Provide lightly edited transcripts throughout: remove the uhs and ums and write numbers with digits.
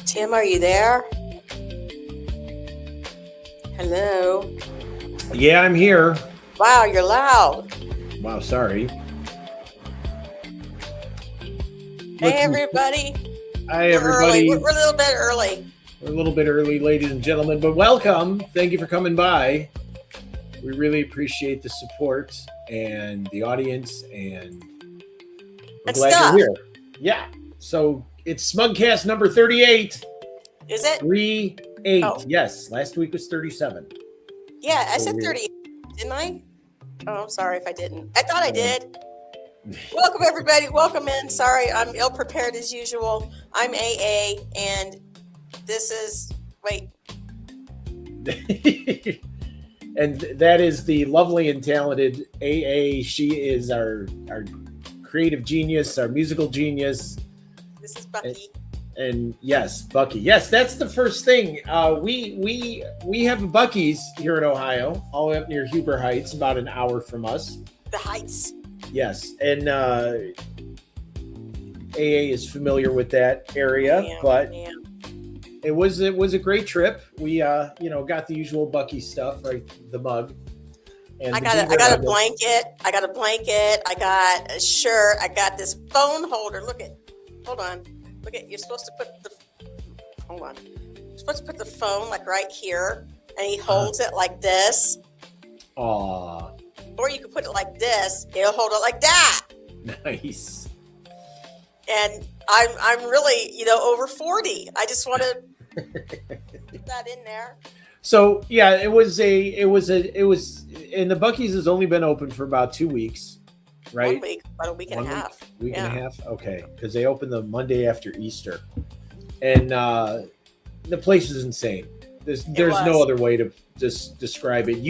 Tim, are you there? Hello. Yeah, I'm here. Wow, you're loud. Wow, sorry. Hey, everybody. Hi, everybody. We're a little bit early. We're a little bit early, ladies and gentlemen, but welcome. Thank you for coming by. We really appreciate the support and the audience, and we're glad you're here. Yeah. So it's SMUG Cast number 38. Is it? 38. Oh. Yes. Last week was 37. Yeah, I said 38, didn't I? Oh, I'm sorry if I didn't. I thought I did. Welcome, everybody. Welcome in. Sorry, I'm ill-prepared as usual. I'm AA, and this is... Wait. And that is the lovely and talented AA. She is our creative genius, our musical genius. This is Bucky. And yes, Bucky. Yes, that's the first thing. We have a Bucky's here in Ohio, all the way up near Huber Heights, about an hour from us. The Heights. Yes, and AA is familiar with that area, but it was a great trip. We got the usual Bucky stuff, right? The mug. And I got a blanket. I got a blanket. I got a shirt. I got this phone holder. Hold on. Look at, you're supposed to put the phone like right here, and he holds it like this. Aww. Or you could put it like this. He'll hold it like that. Nice. And I'm really, over 40. I just want to get that in there. So yeah, it was, and the Buc-ee's has only been open for about 2 weeks, right? 1 week, about a week and a half. Week and a half. Okay, because they opened the Monday after Easter, and the place is insane. There's no other way to just describe it.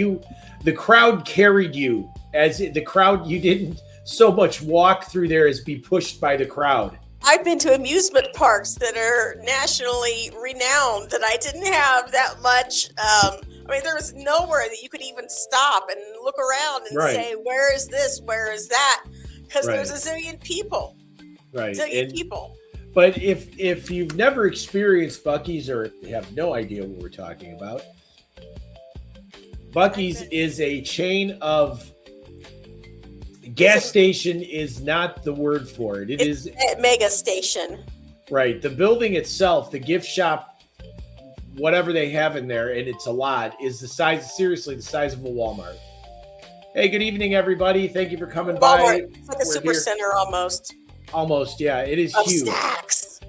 The crowd carried you, you didn't so much walk through there as be pushed by the crowd. I've been to amusement parks that are nationally renowned that I didn't have that much. There was nowhere that you could even stop and look around and say, where is this? Where is that? Because there's a zillion people. Right. People. But if you've never experienced Buc-ee's or have no idea what we're talking about, Buc-ee's is a chain of gas station is not the word for it. It's a mega station. Right. The building itself, the gift shop, whatever they have in there, and it's a lot, is the size of a Walmart. Hey, good evening, everybody. Thank you for coming by. It's like a super center almost. Almost, yeah. It is huge. Snacks.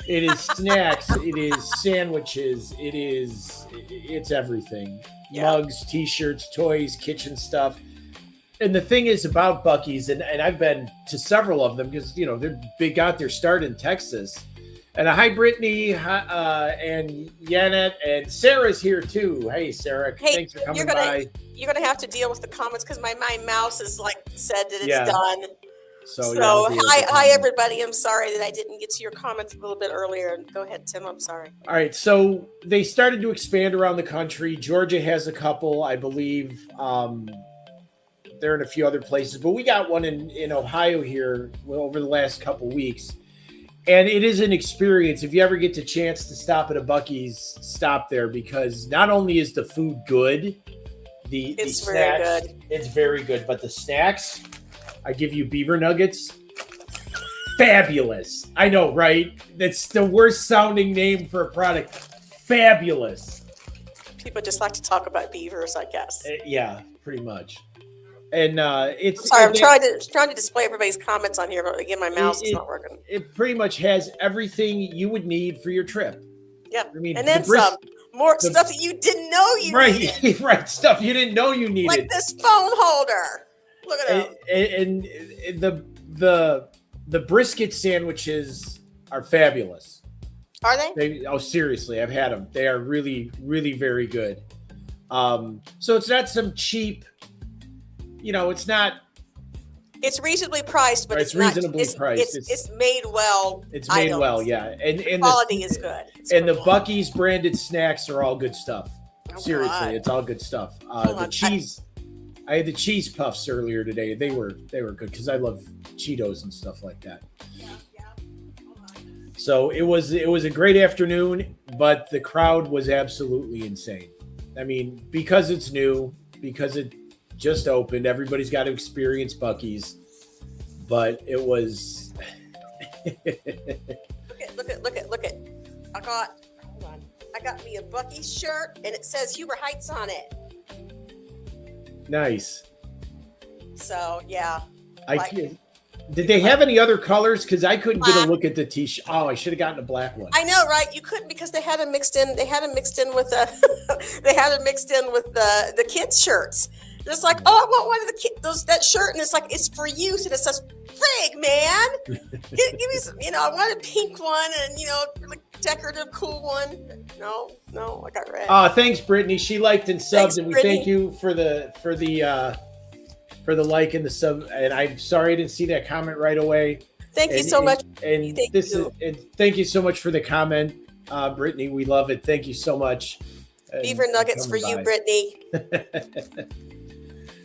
It is snacks. It is sandwiches. It's everything. Yeah. Mugs, T-shirts, toys, kitchen stuff. And the thing is about Buc-ee's, and I've been to several of them because, they got their start in Texas. And hi, Brittany, and Janet, and Sarah's here too. Hey, Sarah, thanks for coming by. You're going to have to deal with the comments because my mouse is said that it's done. So hi, everybody. I'm sorry that I didn't get to your comments a little bit earlier. Go ahead, Tim. I'm sorry. All right. So they started to expand around the country. Georgia has a couple, I believe. They're in a few other places, but we got one in Ohio here over the last couple weeks. And it is an experience. If you ever get the chance to stop at a Buc-ee's, stop there because not only is the food good, it's very good. It's very good, but the snacks, I give you beaver nuggets. Fabulous. I know, right? That's the worst sounding name for a product. Fabulous. People just like to talk about beavers, I guess. Yeah, pretty much. And it's. Sorry, I'm trying to display everybody's comments on here, but again, my mouse is not working. It pretty much has everything you would need for your trip. Yeah, and then some more stuff that you didn't know you needed. Right, stuff you didn't know you needed, like this phone holder. Look at it. And the brisket sandwiches are fabulous. Are they? Oh, seriously, I've had them. They are really, really very good. So it's not some cheap. It's not. It's reasonably priced, but it's reasonably priced. It's made well. It's made items. Well, yeah, and the quality is good. And the Buc-ee's branded snacks are all good stuff. Seriously, it's all good stuff. The cheese. I had the cheese puffs earlier today. They were good because I love Cheetos and stuff like that. Yeah. So it was a great afternoon, but the crowd was absolutely insane. I mean, because it's new, because it just opened, everybody's got to experience Buc-ee's, but it was. Look at. I got me a Buc-ee's shirt and it says Huber Heights on it. Nice. So yeah. Did they have any other colors? Because I couldn't get a look at the t-shirt. Oh, I should have gotten a black one. I know, right? You couldn't because they had them mixed in. They had them mixed in with the kids' shirts. It's like, oh, I want one of the kids that shirt, and it's like it's for youth, and it says "frig, man." give me some. I want a pink one, and like decorative, cool one. No, I got red. Thanks, Brittany. She liked and subbed, and we thank you for the like and the sub. And I'm sorry I didn't see that comment right away. Thank you so much. And thank you so much for the comment, Brittany. We love it. Thank you so much. Beaver nuggets for you, Brittany.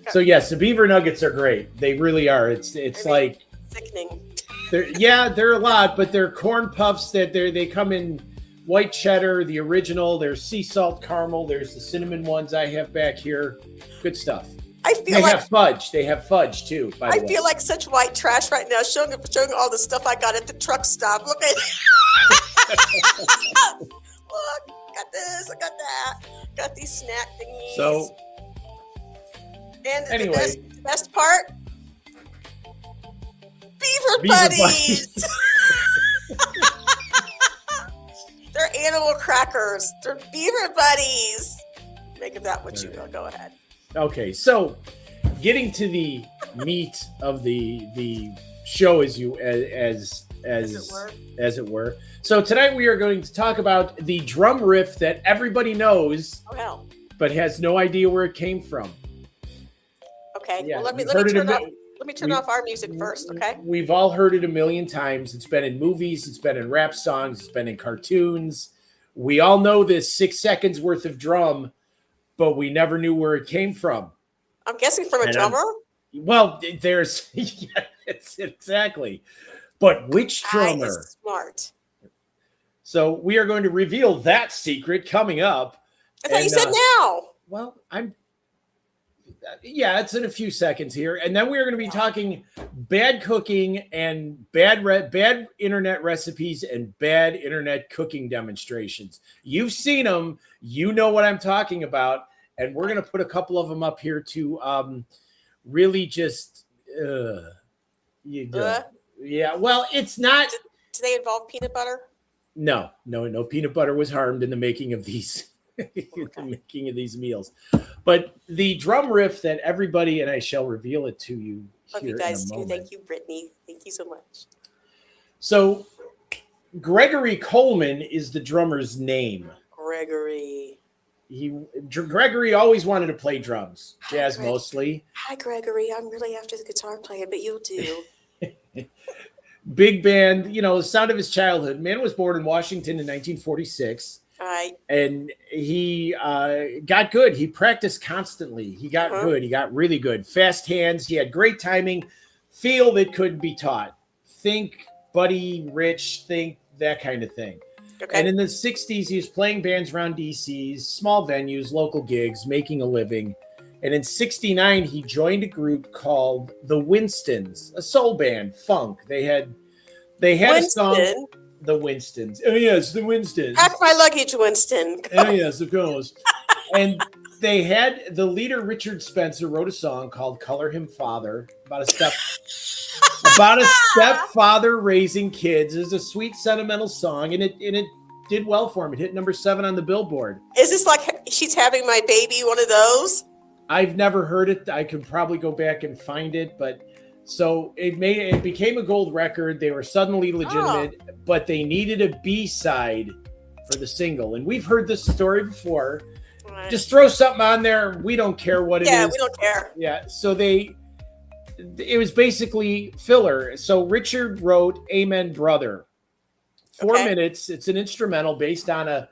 So yes, the beaver nuggets are great. They really are. It's like sickening. They're a lot, but they're corn puffs that they come in white cheddar, the original. There's sea salt caramel. There's the cinnamon ones I have back here. Good stuff. They have fudge. They have fudge too. By the way, I feel like such white trash right now, showing all the stuff I got at the truck stop. Look at look, got this, I got that, got these snack thingies. So, and anyway, the best part, Beaver Buddies. They're They're animal crackers. They're beaver buddies. Make of that what you will. Go ahead. Okay, so getting to the meat of the show, as it were. So tonight we are going to talk about the drum riff that everybody knows, but has no idea where it came from. Okay, well, let me turn off our music first, okay? We've all heard it a million times. It's been in movies, it's been in rap songs, it's been in cartoons. We all know this 6 seconds worth of drum, but we never knew where it came from. I'm guessing from a drummer? Well, there's it's exactly. But which drummer? Is smart. So we are going to reveal that secret coming up. I thought you said now. Well, it's in a few seconds here. And then we are going to be talking bad cooking and bad internet recipes and bad internet cooking demonstrations. You've seen them. You know what I'm talking about. And we're going to put a couple of them up here to really just, yeah, well, it's not. Do they involve peanut butter? No. Peanut butter was harmed in the making of these. The making of these meals, but the drum riff that everybody, and I shall reveal it to you. Love you guys too. Thank you, Brittany. Thank you so much. So, Gregory Coleman is the drummer's name. Gregory always wanted to play drums, jazz mostly. Hi, Gregory. I'm really after the guitar playing, but you'll do. Big band, the sound of his childhood. Man was born in Washington in 1946. Right. And he got good. He practiced constantly. He got good. He got really good. Fast hands. He had great timing. Feel that couldn't be taught. Think Buddy Rich. Think that kind of thing. Okay. And in the 60s, he was playing bands around D.C., small venues, local gigs, making a living. And in 69, he joined a group called the Winstons, a soul band, funk. They had a song. The Winstons. Oh, yes, the Winstons. Pack my luggage, Winston. Oh, yes, of course. And they had the leader, Richard Spencer, wrote a song called Color Him Father about a stepfather raising kids. It's a sweet, sentimental song, and it did well for him. It hit number 7 on the Billboard. Is this like She's Having My Baby, one of those? I've never heard it. I could probably go back and find it, but... So it became a gold record. They were suddenly legitimate, but they needed a B-side for the single. And we've heard this story before. Right. Just throw something on there. We don't care what it is. Yeah, we don't care. Yeah. So it was basically filler. So Richard wrote Amen Brother. 4 minutes. It's an instrumental based on a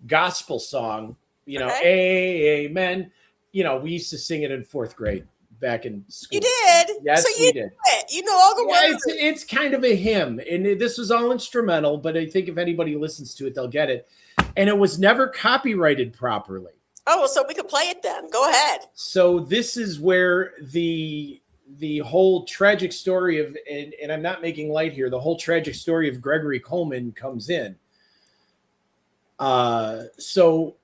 gospel song. Amen. We used to sing it in 4th grade. Back in school. You did? Yes, so we did. You know all the words. It's kind of a hymn, and this was all instrumental, but I think if anybody listens to it, they'll get it. And it was never copyrighted properly. Oh, so we could play it then. Go ahead. So this is where the whole tragic story of, and I'm not making light here, the whole tragic story of Gregory Coleman comes in. So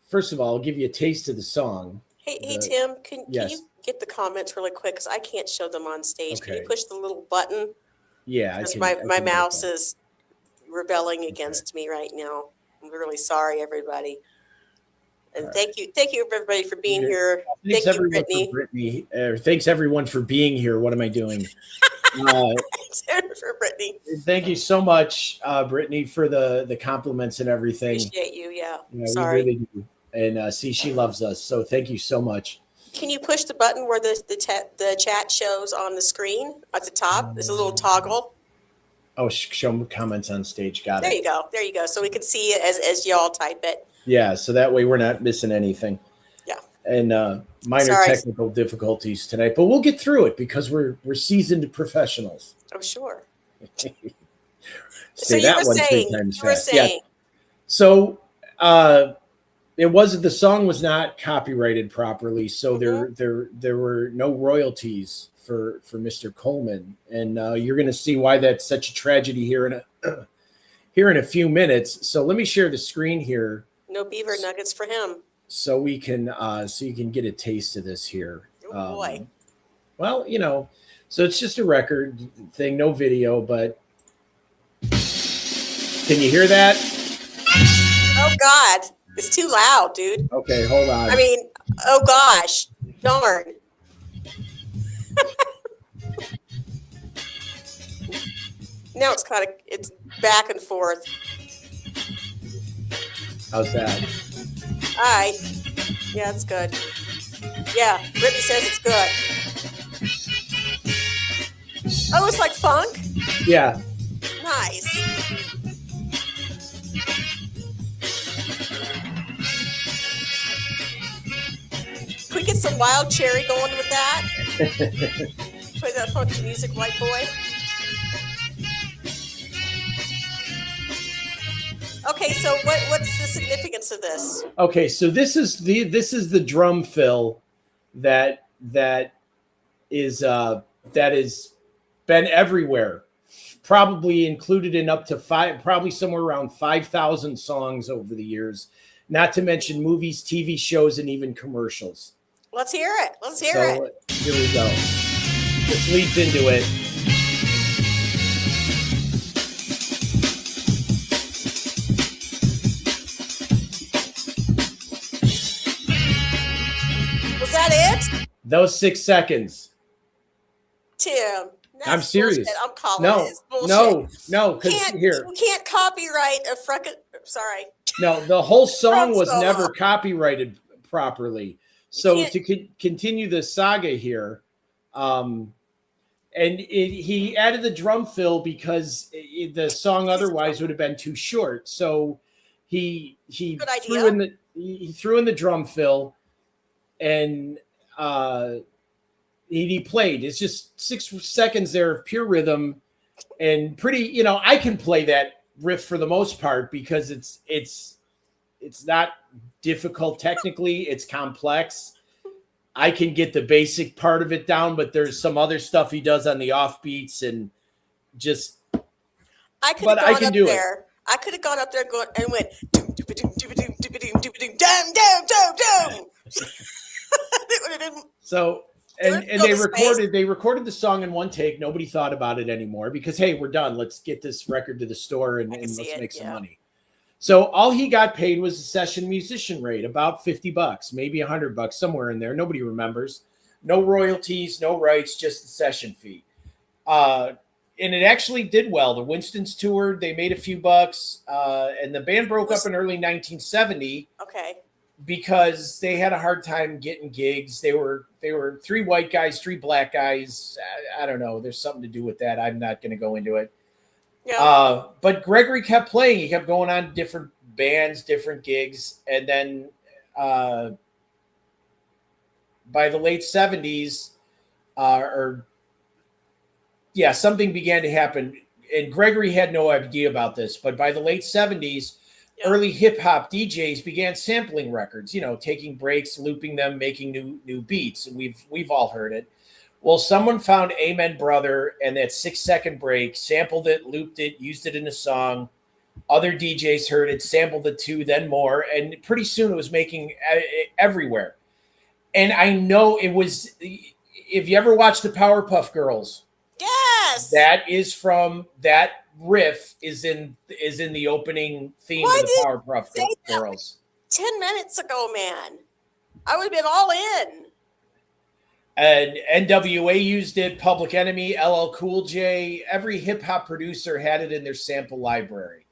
first of all, I'll give you a taste of the song. Hey, Tim, can you get the comments really quick? Because I can't show them on stage. Okay. Can you push the little button? Yeah. My mouse is rebelling against me right now. I'm really sorry, everybody. And thank you, everybody, for being here. Thanks, everyone, Brittany. Thanks, everyone, for being here. What am I doing? Thanks for Brittany. Thank you so much, Brittany, for the compliments and everything. Appreciate you, sorry. We really do. And she loves us. So thank you so much. Can you push the button where the chat shows on the screen at the top? There's a little toggle. Oh, show comments on stage. Got it. There you go. So we can see it as y'all type it. Yeah. So that way we're not missing anything. Yeah. And minor technical difficulties tonight, but we'll get through it because we're seasoned professionals. Oh, sure. So you were saying. So the song was not copyrighted properly, so there were no royalties for Mr. Coleman, and you're going to see why that's such a tragedy here in a few minutes. So let me share the screen here. No beaver nuggets for him. So we can so you can get a taste of this here. Oh boy. Well, so it's just a record thing, no video, but can you hear that? Oh God, it's too loud, dude. Okay, hold on. I mean, oh gosh, darn. Now it's back and forth. How's that? Yeah, it's good. Yeah, Brittany says it's good. Oh, it's like funk? Yeah. Nice. Can we get some wild cherry going with that? Play that funky music, white boy. Okay, so what's the significance of this? Okay, so this is the drum fill that is been everywhere, probably included in up to probably somewhere around 5,000 songs over the years, not to mention movies, TV shows, and even commercials. Let's hear it. Let's hear it. Here we go. This leads into it. Was that it? Those 6 seconds. Tim. I'm serious. Bullshit. I'm calling it. Bullshit. No, because here. We can't copyright a frickin'. Sorry. No, the whole song was never copyrighted properly. So to continue the saga here, he added the drum fill because the song otherwise would have been too short. So he threw in the drum fill, and he played. It's just 6 seconds there of pure rhythm, and pretty. I can play that riff for the most part because it's not difficult technically. It's complex. I can get the basic part of it down, but there's some other stuff he does on the offbeats and just. I could have gone up there. I could have gone up there and went doom doom doom doom doom doom doom doom doom. So and they recorded the song in one take. Nobody thought about it anymore because hey, we're done. Let's get this record to the store and let's make some money. So all he got paid was a session musician rate, about $50, maybe $100, somewhere in there. Nobody remembers. No royalties, no rights, just the session fee. And it actually did well. The Winstons toured. They made a few bucks. And the band broke up in early 1970. Okay. Because they had a hard time getting gigs. They were 3 white guys, 3 black guys. I don't know. There's something to do with that. I'm not going to go into it. Yeah. But Gregory kept playing. He kept going on different bands, different gigs. And then by the late 70s, something began to happen. And Gregory had no idea about this. But by the late 70s, early hip-hop DJs began sampling records, taking breaks, looping them, making new beats. And we've all heard it. Well, someone found Amen Brother and that 6-second break, sampled it, looped it, used it in a song. Other DJs heard it, sampled it too, then more. And pretty soon it was making everywhere. And I know it was, if you ever watched the Powerpuff Girls. Yes. That is from, that riff is in the opening theme of the Powerpuff Girls. 10 minutes ago, man. I would have been all in. And NWA used it, Public Enemy, LL Cool J, every hip-hop producer had it in their sample library.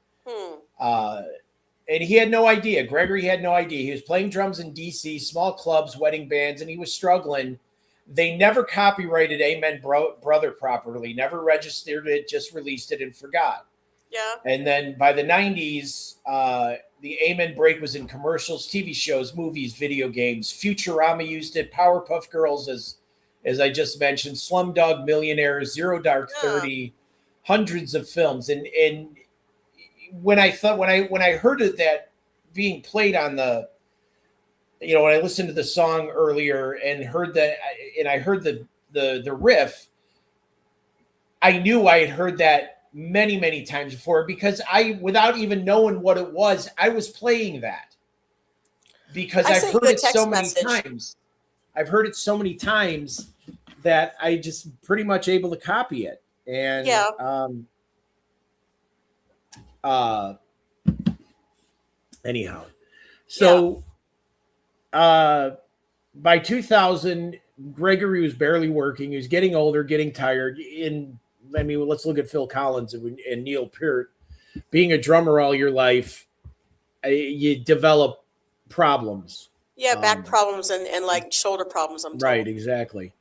And he had no idea. Gregory had no idea. He was playing drums in D.C., small clubs, wedding bands, and he was struggling. They never copyrighted Amen Brother properly, never registered it, just released it and forgot. Yeah. And then by the 90s, the Amen break was in commercials, TV shows, movies, video games. Futurama used it. Powerpuff Girls, as I just mentioned. Slumdog Millionaire, Zero Dark 30, hundreds of films. And when I heard of that being played on the, when I listened to the song earlier and heard that, and I heard the riff, I knew I had heard that many, many times before because without even knowing what it was, I was playing that because I've heard it so many times. I've heard it so many times that I just pretty much able to copy it. And Anyhow, so by 2000, Gregory was barely working. He was getting older, getting tired. Let's look at Phil Collins and Neil Peart. Being a drummer all your life, you develop problems. Yeah, back problems and like shoulder problems. I'm told. Right, exactly.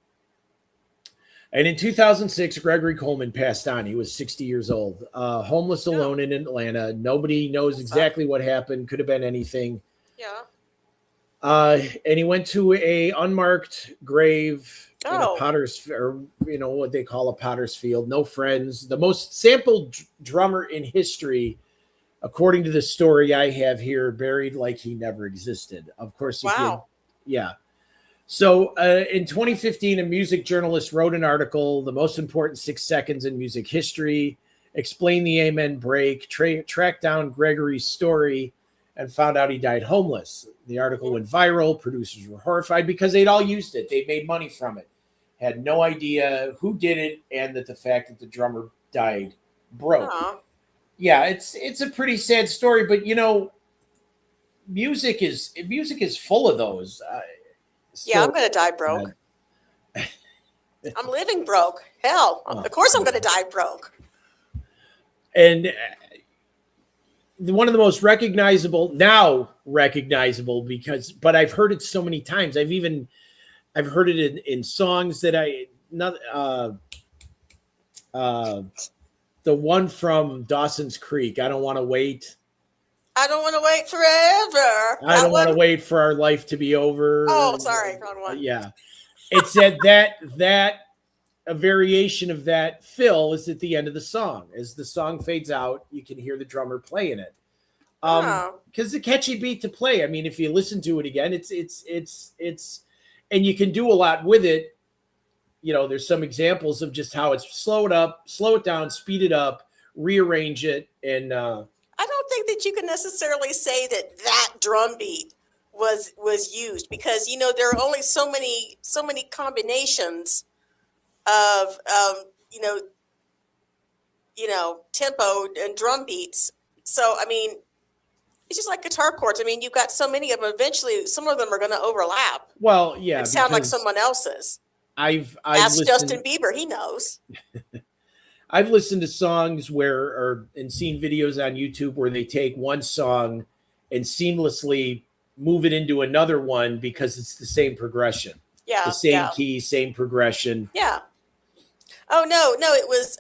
And in 2006, Gregory Coleman passed on. He was 60 years old, homeless, alone in Atlanta. Nobody knows exactly what happened. Could have been anything. Yeah. And he went to a unmarked grave in a potter's, or what they call a potter's field. No friends. The most sampled drummer in history, according to the story I have here, buried like he never existed. Of course. Wow. Yeah. So in 2015, a music journalist wrote an article, "The Most Important 6 Seconds in Music History," explained the Amen break, tracked down Gregory's story, and found out he died homeless. The article went viral. Producers were horrified because they'd all used it. They made money from it. Had no idea who did it, and that the fact that the drummer died broke. Yeah, it's a pretty sad story, but music is full of those. I'm going to die broke. I'm living broke. Hell, of course I'm going to die broke. And one of the most recognizable, but I've heard it so many times. I've heard it in songs that the one from Dawson's Creek, "I Don't Want to Wait." I don't want to wait forever. I don't want to wait for our life to be over. Oh, sorry, wrong one. Yeah, it said that a variation of that fill is at the end of the song. As the song fades out, you can hear the drummer playing it. Because it's a catchy beat to play. I mean, if you listen to it again, it's and you can do a lot with it. There's some examples of just how it's slow it down, speed it up, rearrange it, and I don't think that you can necessarily say that drum beat was used, because there are only so many combinations of tempo and drum beats. So I mean, it's just like guitar chords. I mean, you've got so many of them. Eventually, some of them are going to overlap. Well, yeah, and sound like someone else's. I've asked Justin Bieber; he knows. I've listened to songs and seen videos on YouTube where they take one song and seamlessly move it into another one because it's the same progression. Yeah. The same key, same progression. Yeah. Oh, no, it was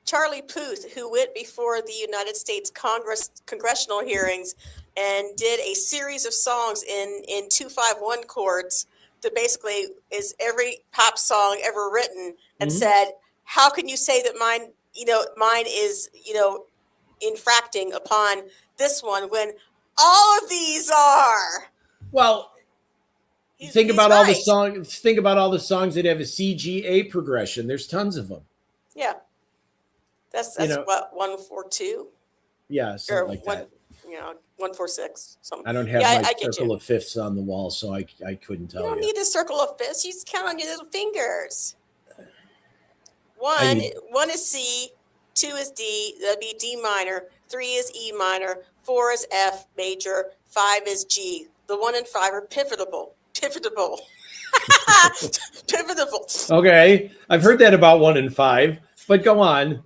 Charlie Puth, who went before the United States congressional hearings and did a series of songs in 2/5/1 chords that basically is every pop song ever written, and said, how can you say that mine is, infracting upon this one when all of these are? Well, think about all the songs that have a CGA progression. There's tons of them. Yeah. That's what, 1/4/2? Yeah, something like that. 1/4/6. Something. I don't have my circle of fifths on the wall, so I couldn't tell you. You don't need a circle of fifths. You just count on your little fingers. One is C, 2 is D, that'd be D minor, 3 is E minor, 4 is F major, 5 is G. The 1 and 5 are pivotable. Pivotable. Okay, I've heard that about 1 and 5, but go on.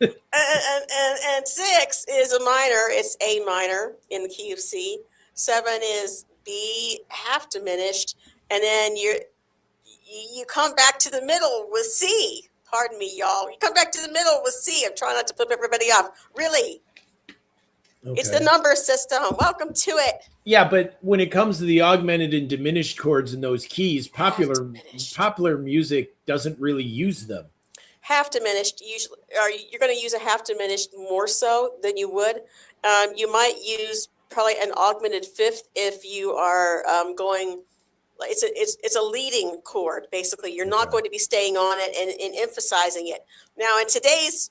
and 6 is a minor. It's A minor in the key of C. 7 is B half diminished, and then you come back to the middle with C. Pardon me, y'all. You come back to the middle with C. I'm trying not to flip everybody off. Really. Okay. It's the number system. Welcome to it. Yeah, but when it comes to the augmented and diminished chords in those keys, popular music doesn't really use them. Half diminished, usually, you're going to use a half diminished more so than you would. You might use probably an augmented fifth if you are going. It's a leading chord, basically. You're not going to be staying on it and emphasizing it. Now, in today's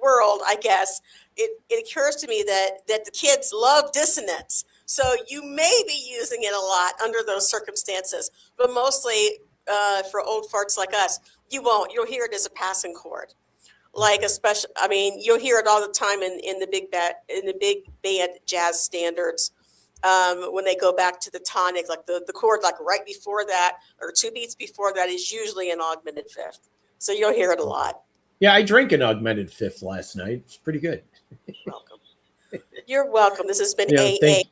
world, I guess, it occurs to me that the kids love dissonance. So you may be using it a lot under those circumstances, but mostly for old farts like us, you won't. You'll hear it as a passing chord. like especially, I mean, you'll hear it all the time in the big band jazz standards. When they go back to the tonic, like the chord, like right before that or two beats before that is usually an augmented fifth. So you'll hear it a lot. Yeah, I drank an augmented fifth last night. It's pretty good. Welcome. You're welcome. This has been AA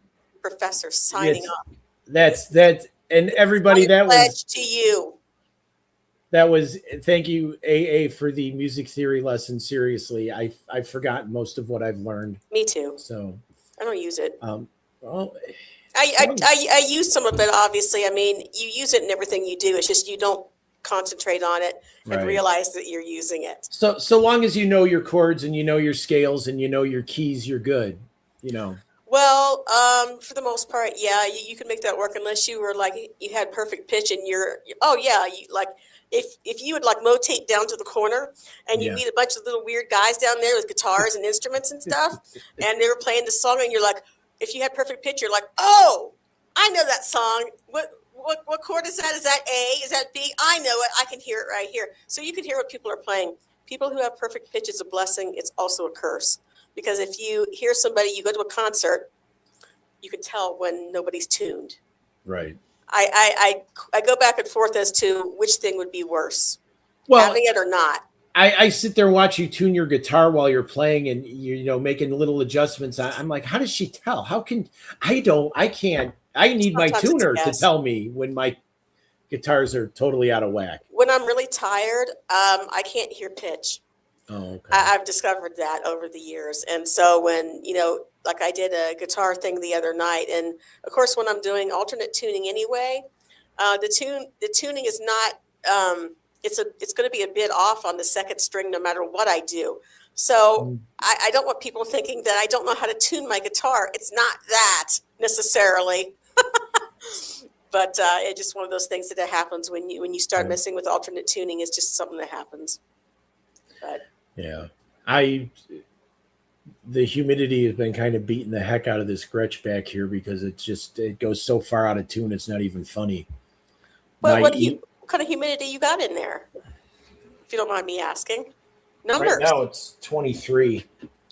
Professor signing off. That's and everybody that was to you. That was thank you AA for the music theory lesson. Seriously, I've forgotten most of what I've learned. Me too. So I don't use it. Well, I use some of it. Obviously, I mean, you use it in everything you do. It's just you don't concentrate on it and realize that you're using it. So long as you know your chords and you know your scales and you know your keys, you're good. You know. Well, for the most part, yeah, you can make that work unless you were like you had perfect pitch and you like if you would like motate down to the corner and you meet a bunch of little weird guys down there with guitars and instruments and stuff, and they were playing the song, and you're like, if you had perfect pitch, you're like, oh, I know that song. What chord is that? Is that A? Is that B? I know it. I can hear it right here. So you can hear what people are playing. People who have perfect pitch is a blessing. It's also a curse. Because if you hear somebody, you go to a concert, you can tell when nobody's tuned. Right. I go back and forth as to which thing would be worse, having it or not. I sit there and watch you tune your guitar while you're playing and you're making little adjustments. I'm like, how does she tell? How can I can't. I need my tuner to tell me when my guitars are totally out of whack. When I'm really tired, I can't hear pitch. Oh, okay. I've discovered that over the years. And so when, like I did a guitar thing the other night, and of course, when I'm doing alternate tuning anyway, the tuning is not, it's going to be a bit off on the second string, no matter what I do. So I don't want people thinking that I don't know how to tune my guitar. It's not that necessarily. But it's just one of those things that happens when you start messing with alternate tuning. It's just something that happens. But yeah, the humidity has been kind of beating the heck out of this Gretsch back here because it goes so far out of tune. It's not even funny. Well, what kind of humidity you got in there? If you don't mind me asking. Numbers. Right now it's 23.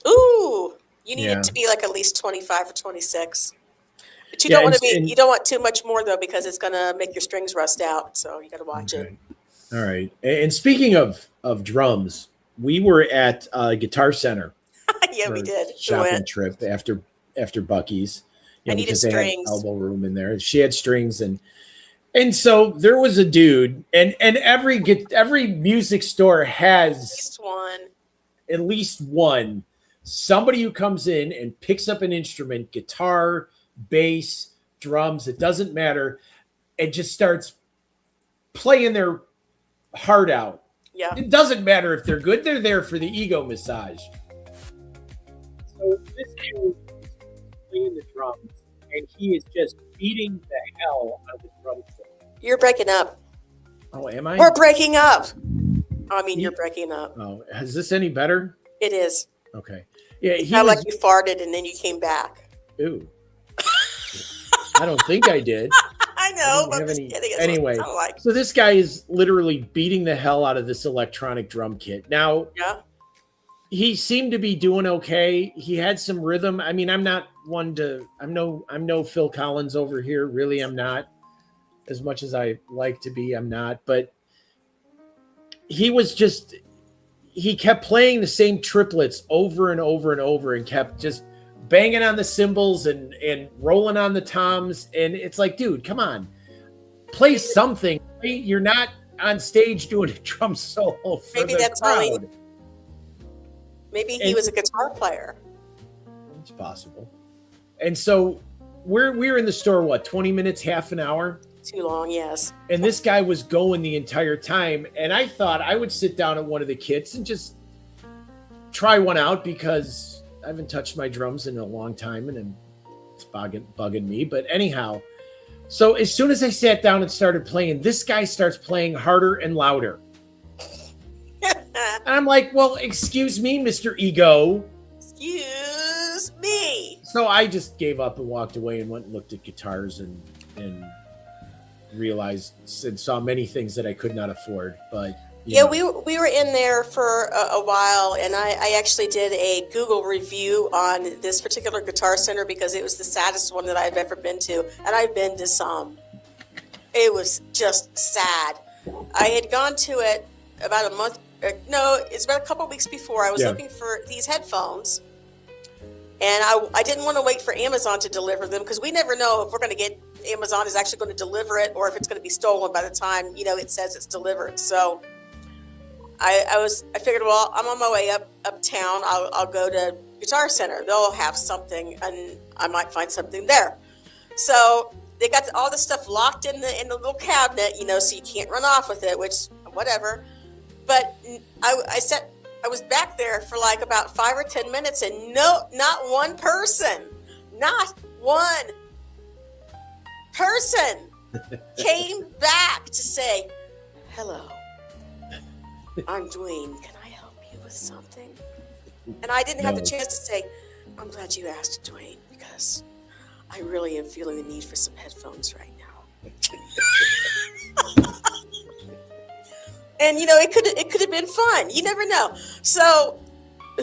Ooh, you need it to be like at least 25 or 26. But you don't want to be. You don't want too much more though, because it's going to make your strings rust out. So you got to watch it. All right. And speaking of drums, we were at Guitar Center. Yeah, we did. Shopping trip after Bucky's. I needed strings. Elbow room in there. She had strings and so there was a dude, and every music store has at least one somebody who comes in and picks up an instrument, guitar, bass, drums, it doesn't matter, and just starts playing their heart out. Yeah. It doesn't matter if they're good, they're there for the ego massage. So this dude is playing the drums, and he is just beating the hell out of the drum set. You're breaking up. Oh, am I? We're breaking up. You're breaking up. Oh, is this any better? It is. Okay. Yeah, it's not like you farted and then you came back. Ooh. I don't think I did. I know, but I'm just kidding. Anyway, so this guy is literally beating the hell out of this electronic drum kit. Now, he seemed to be doing okay. He had some rhythm. I mean, I'm no Phil Collins over here. Really, I'm not. As much as I like to be, I'm not. But he kept playing the same triplets over and over and over and kept just banging on the cymbals and rolling on the toms. And it's like, dude, come on. Play something. You're not on stage doing a drum solo for Maybe that's crowd. Maybe he was a guitar player. It's possible. And so we're in the store, 20 minutes, half an hour? Too long, yes. And this guy was going the entire time. And I thought I would sit down at one of the kits and just try one out because I haven't touched my drums in a long time and it's bugging me. But anyhow, so as soon as I sat down and started playing, this guy starts playing harder and louder. And I'm like, well, excuse me, Mr. Ego. Excuse me. So I just gave up and walked away and went and looked at guitars and realized and saw many things that I could not afford. But Yeah, we were in there for a while, and I actually did a Google review on this particular Guitar Center because it was the saddest one that I've ever been to, and I've been to some. It was just sad. I had gone to it about a month. No, it's about a couple of weeks before. I was looking for these headphones, and I didn't want to wait for Amazon to deliver them because we never know if we're going to get Amazon is actually going to deliver it or if it's going to be stolen by the time it says it's delivered. So I figured, well, I'm on my way uptown. I'll go to Guitar Center. They'll have something, and I might find something there. So they got all the stuff locked in the little cabinet, so you can't run off with it, which whatever. But I was back there for like about 5 or 10 minutes, and not one person came back to say, hello, I'm Dwayne. Can I help you with something? And I didn't have the chance to say, I'm glad you asked, Dwayne, because I really am feeling the need for some headphones right now. And it could have been fun. You never know. So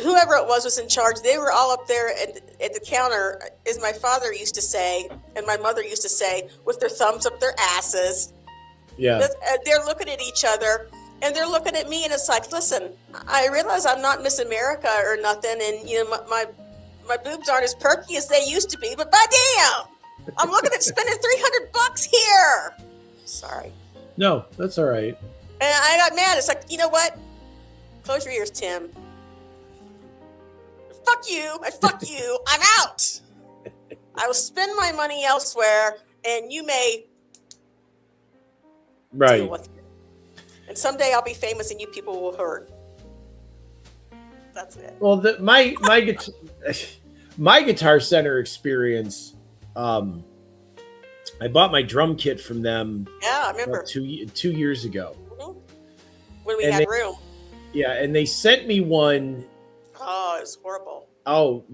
whoever it was in charge. They were all up there at the counter, as my father used to say, and my mother used to say, with their thumbs up their asses. Yeah. They're looking at each other, and they're looking at me, and it's like, listen, I realize I'm not Miss America or nothing, and my boobs aren't as perky as they used to be, but by damn, I'm looking at spending $300 here. Sorry. No, that's all right. And I got mad. It's like, you know what? Close your ears, Tim. Fuck you. I'm out. I will spend my money elsewhere, and you may deal with it. And someday I'll be famous, and you people will hurt. That's it. Well, my Guitar Center experience, I bought my drum kit from them. Yeah, I remember 2 years ago. Mm-hmm. When we had room. Yeah, and they sent me one. Oh, it was horrible. Oh,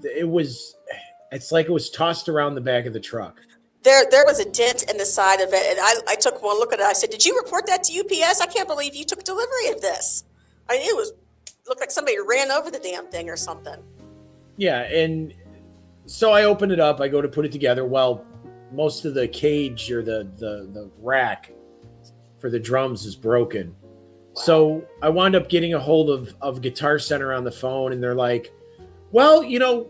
it's like it was tossed around the back of the truck. There was a dent in the side of it, and I took one look at it. I said, "Did you report that to UPS? I can't believe you took delivery of this." I mean, looked like somebody ran over the damn thing or something. Yeah, and so I open it up. I go to put it together. Well, most of the cage or the rack for the drums is broken. Wow. So I wound up getting a hold of Guitar Center on the phone, and they're like, well,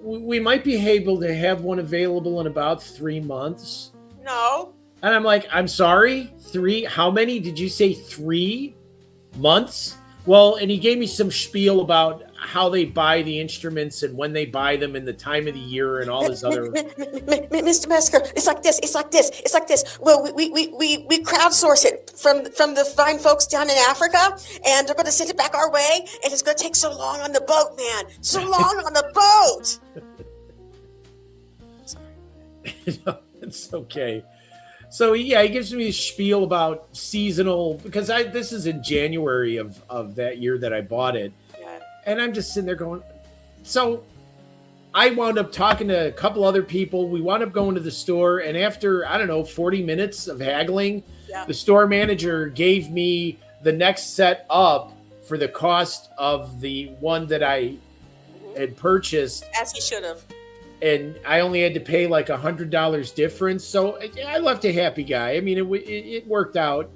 we might be able to have one available in about 3 months. No. And I'm like, I'm sorry, 3? How many? Did you say 3 months? Well, and he gave me some spiel about how they buy the instruments and when they buy them and the time of the year and all this other. Mr. Mesker, it's like this. Well, we crowdsource it from the fine folks down in Africa, and they're going to send it back our way, and it's going to take so long on the boat, man. So long on the boat. Sorry. No, it's okay. So yeah, he gives me a spiel about seasonal, because this is in January of that year that I bought it. Yeah. And I'm just sitting there going, so I wound up talking to a couple other people. We wound up going to the store, and after, 40 minutes of haggling, the store manager gave me the next set up for the cost of the one that I had purchased. As he should have. And I only had to pay like $100 difference. So I left a happy guy. I mean, it worked out.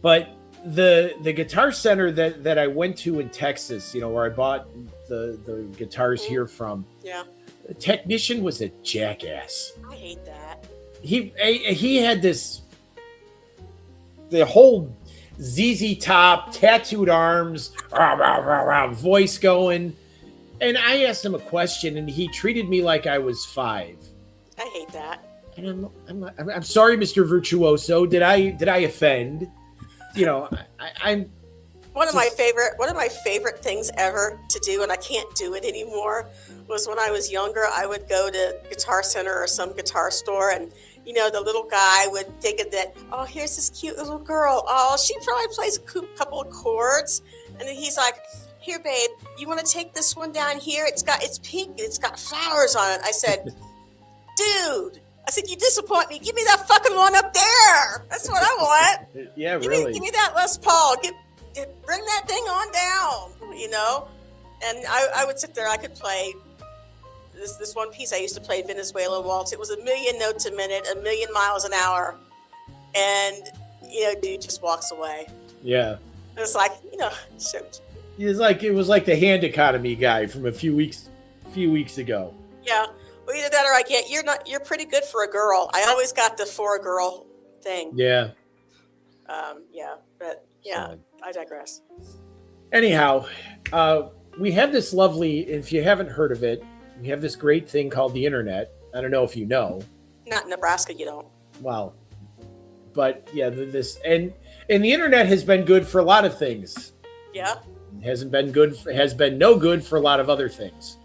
But the Guitar Center that I went to in Texas, where I bought the guitars here from, the technician was a jackass. I hate that. He had the whole ZZ Top, tattooed arms, voice going. And I asked him a question, and he treated me like I was 5. I hate that. And I'm sorry, Mr. Virtuoso. Did I offend? I'm one of my favorite things ever to do, and I can't do it anymore, was when I was younger. I would go to Guitar Center or some guitar store, and the little guy would think that, oh, here's this cute little girl. Oh, she probably plays a couple of chords, and then he's like, here, babe, you want to take this one down here? It's pink. It's got flowers on it. I said, dude, I said, you disappoint me. Give me that fucking one up there. That's what I want. Yeah, give really. Give me that Les Paul. Bring that thing on down, you know? And I would sit there. I could play this one piece I used to play, Venezuela Waltz. It was 1 million notes a minute, 1 million miles an hour. And, dude just walks away. Yeah. It's like, shoot. It was like the hand economy guy from a few weeks ago. Yeah. Well, either that or you're pretty good for a girl. I always got the for a girl thing. Yeah. So. I digress. Anyhow, we have this lovely, if you haven't heard of it, we have this great thing called the internet. I don't know if you know. Not in Nebraska, you don't. Well, but yeah, and the internet has been good for a lot of things. Yeah. Has been no good for a lot of other things.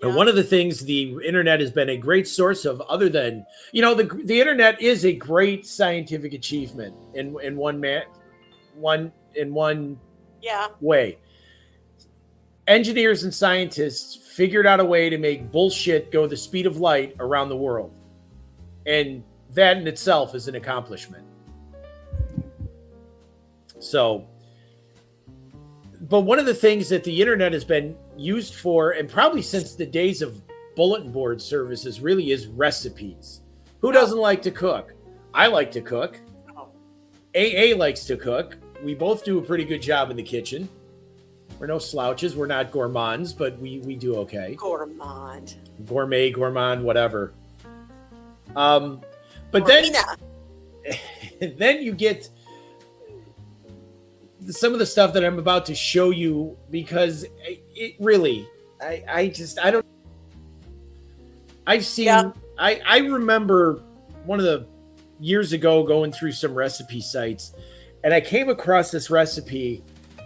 Yeah. One of the things the internet has been a great source of, other than, the internet is a great scientific achievement in one way. Engineers and scientists figured out a way to make bullshit go the speed of light around the world. And that in itself is an accomplishment. So, but one of the things that the internet has been used for, and probably since the days of bulletin board services, really is recipes. Who doesn't like to cook? I like to cook. AA likes to cook. We both do a pretty good job in the kitchen. We're no slouches. We're not gourmands, but we do okay. Gourmand. Gourmand, whatever. But then you get some of the stuff that I'm about to show you, because it really, I remember one of the years ago going through some recipe sites, and I came across this recipe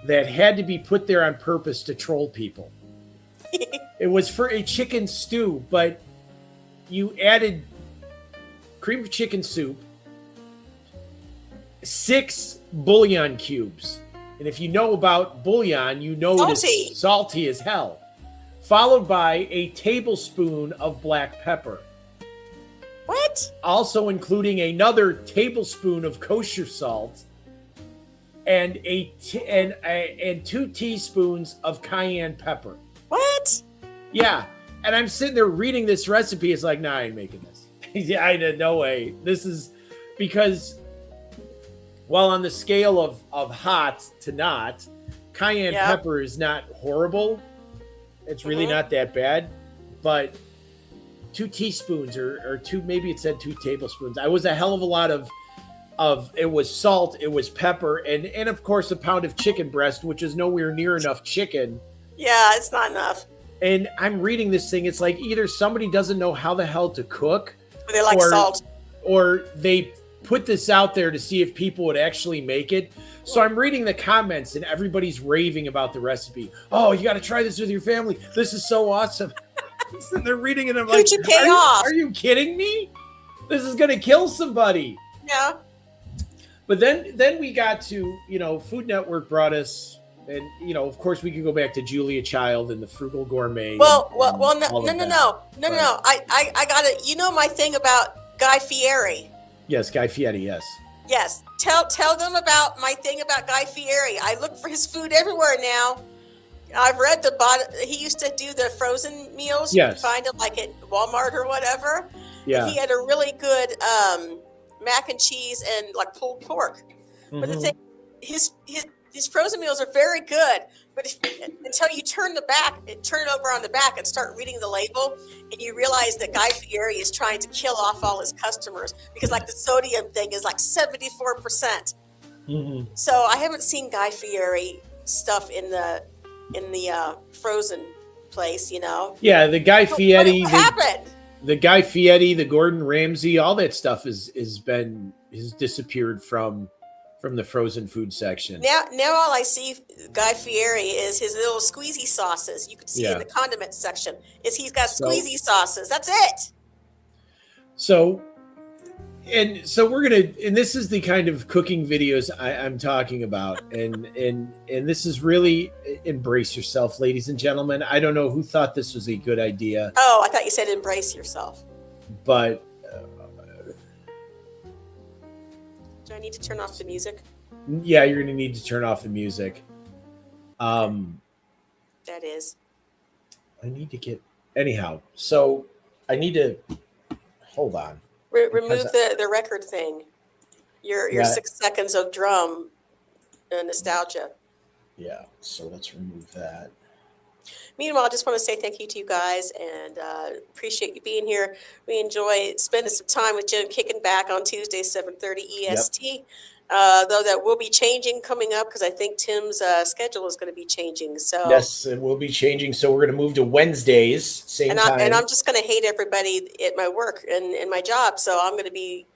that had to be put there on purpose to troll people. It was for a chicken stew, but you added cream of chicken soup, 6 bouillon cubes. And if you know about bouillon, you know it's salty as hell. Followed by a tablespoon of black pepper. What? Also including another tablespoon of kosher salt and and 2 teaspoons of cayenne pepper. What? Yeah. And I'm sitting there reading this recipe. It's like, nah, I ain't making this. Yeah, I did. No way. This is because, well, on the scale of hot to not, cayenne pepper is not horrible. It's really not that bad. But 2 teaspoons or 2, maybe it said 2 tablespoons. I was a hell of a lot of it was salt, it was pepper, and of course a pound of chicken breast, which is nowhere near enough chicken. Yeah, it's not enough. And I'm reading this thing. It's like either somebody doesn't know how the hell to cook, or they like salt, or they put this out there to see if people would actually make it. So I'm reading the comments and everybody's raving about the recipe. Oh, you got to try this with your family. This is so awesome. And they're reading it. And I'm like, are you kidding me? This is going to kill somebody. Yeah. But then we got to, Food Network brought us, and, of course we could go back to Julia Child and the Frugal Gourmet. No. I got it. You know my thing about Guy Fieri. Yes, Guy Fieri, yes. Yes. Tell them about my thing about Guy Fieri. I look for his food everywhere now. I've read he used to do the frozen meals. Yes. You can find them like at Walmart or whatever. Yeah. And he had a really good mac and cheese and like pulled pork. Mm-hmm. But the thing, his frozen meals are very good. But until you turn it over on the back and start reading the label, and you realize that Guy Fieri is trying to kill off all his customers because like the sodium thing is like 74%. Mm-hmm. So I haven't seen Guy Fieri stuff in the frozen place, Yeah, the Guy Fieri. What happened? The Guy Fieri, the Gordon Ramsay, all that stuff has disappeared from the frozen food section. Now all I see Guy Fieri is his little squeezy sauces. You can see in the condiment section he's got squeezy sauces. That's it. So we're gonna, and this is the kind of cooking videos I'm talking about, and this is really embrace yourself, ladies and gentlemen. I don't know who thought this was a good idea. Oh, I thought you said embrace yourself. But do I need to turn off the music? Yeah, you're going to need to turn off the music. That is. I need to get anyhow. So I need to hold on. Remove the record thing. Your 6 seconds of drum nostalgia. Yeah, so let's remove that. Meanwhile, I just want to say thank you to you guys and appreciate you being here. We enjoy spending some time with Jim, kicking back on Tuesday, 7:30 EST. Yep. Though that will be changing coming up because I think Tim's schedule is going to be changing. So yes, it will be changing. So we're going to move to Wednesdays, same time. And I'm just going to hate everybody at my work and in my job. So I'm going to be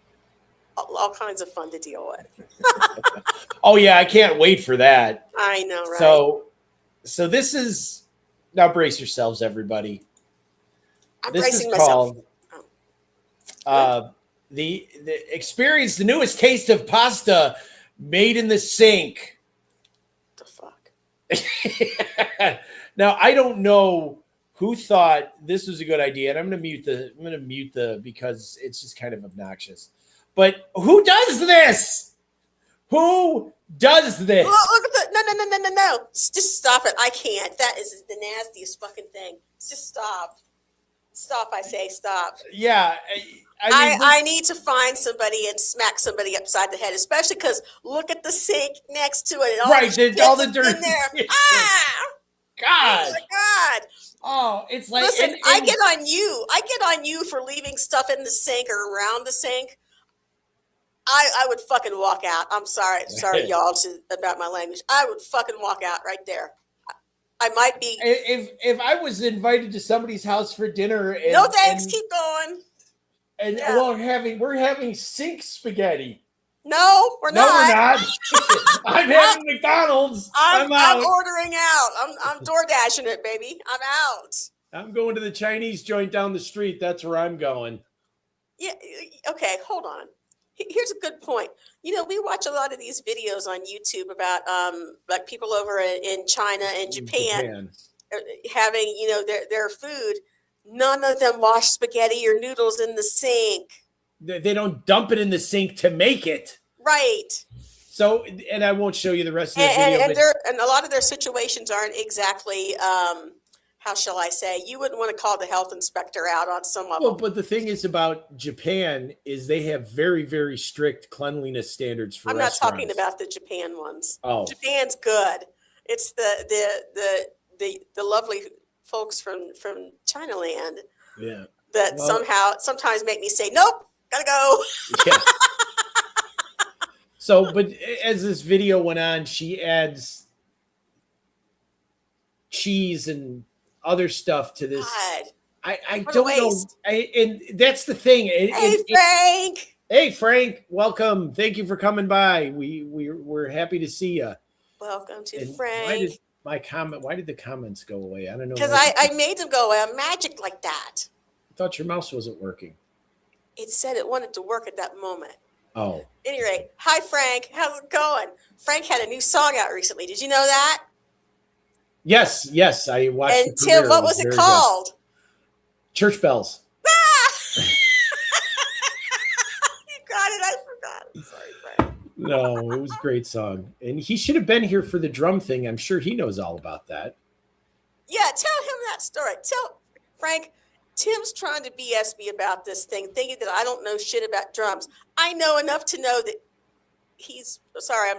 all kinds of fun to deal with. Oh yeah, I can't wait for that. I know, right? So this is. Now brace yourselves, everybody. I'm bracing myself. The experience the newest taste of pasta made in the sink. The fuck? Now I don't know who thought this was a good idea, and I'm gonna mute the because it's just kind of obnoxious. But who does this? Who does this? Look at the no. Just stop it. I can't. That is the nastiest fucking thing. Just stop. Stop, I say, stop. Yeah. I need to find somebody and smack somebody upside the head, especially because look at the sink next to it. All the dirt in there. Ah! God. Oh my God. Oh, it's like listen, I get on you. I get on you for leaving stuff in the sink or around the sink. I would fucking walk out. I'm sorry, y'all, about my language. I would fucking walk out right there. I might be. If I was invited to somebody's house for dinner, no thanks. Keep going. And we're having sink spaghetti. No, we're not. No, we're not. I'm having McDonald's. I'm out. I'm ordering out. I'm door dashing it, baby. I'm out. I'm going to the Chinese joint down the street. That's where I'm going. Yeah. Okay. Hold on. Here's a good point. You know, we watch a lot of these videos on YouTube about like people over in China and Japan having, you know, their food. None of them wash spaghetti or noodles in the sink. They don't dump it in the sink to make it. Right. So, and I won't show you the rest of the video. And a lot of their situations aren't exactly how shall I say, you wouldn't want to call the health inspector out on some of them. Well, but the thing is about Japan is they have very, very strict cleanliness standards for restaurants. I'm not talking about the Japan ones. Oh. Japan's good. It's the lovely folks from China land that sometimes make me say, nope, gotta go. Yeah. So, but as this video went on, she adds cheese and other stuff to this. God, I don't know. And that's the thing. Frank. Hey, Frank. Welcome. Thank you for coming by. We're happy to see you. Welcome to Frank. Why did the comments go away? I don't know. Because I made them go away. I'm magic like that. I thought your mouse wasn't working. It said it wanted to work at that moment. Oh. At any rate, hi, Frank. How's it going? Frank had a new song out recently. Did you know that? Yes, I watched. And Tim, what was it called? Good. Church Bells. Ah! You got it. I forgot. I'm sorry, Frank. No, it was a great song, and he should have been here for the drum thing. I'm sure he knows all about that. Yeah, tell him that story. Tell Frank. Tim's trying to BS me about this thing, thinking that I don't know shit about drums. I know enough to know that he's sorry.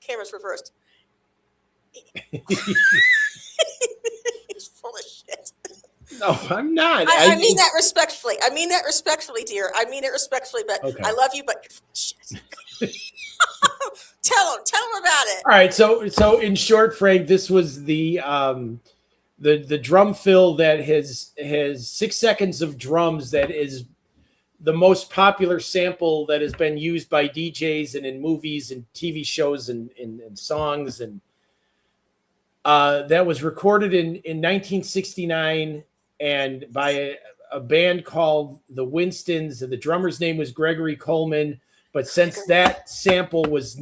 Camera's reversed. He's full of shit. No, I'm not. I mean that respectfully. Dear. I mean it respectfully, but okay. I love you, but you're full of shit. Tell him about it. All right. So in short, Frank, this was the drum fill that has 6 seconds of drums. That is the most popular sample that has been used by DJs and in movies and TV shows and songs. And that was recorded in 1969 and by a band called the Winstons. And the drummer's name was Gregory Coleman. But since that song was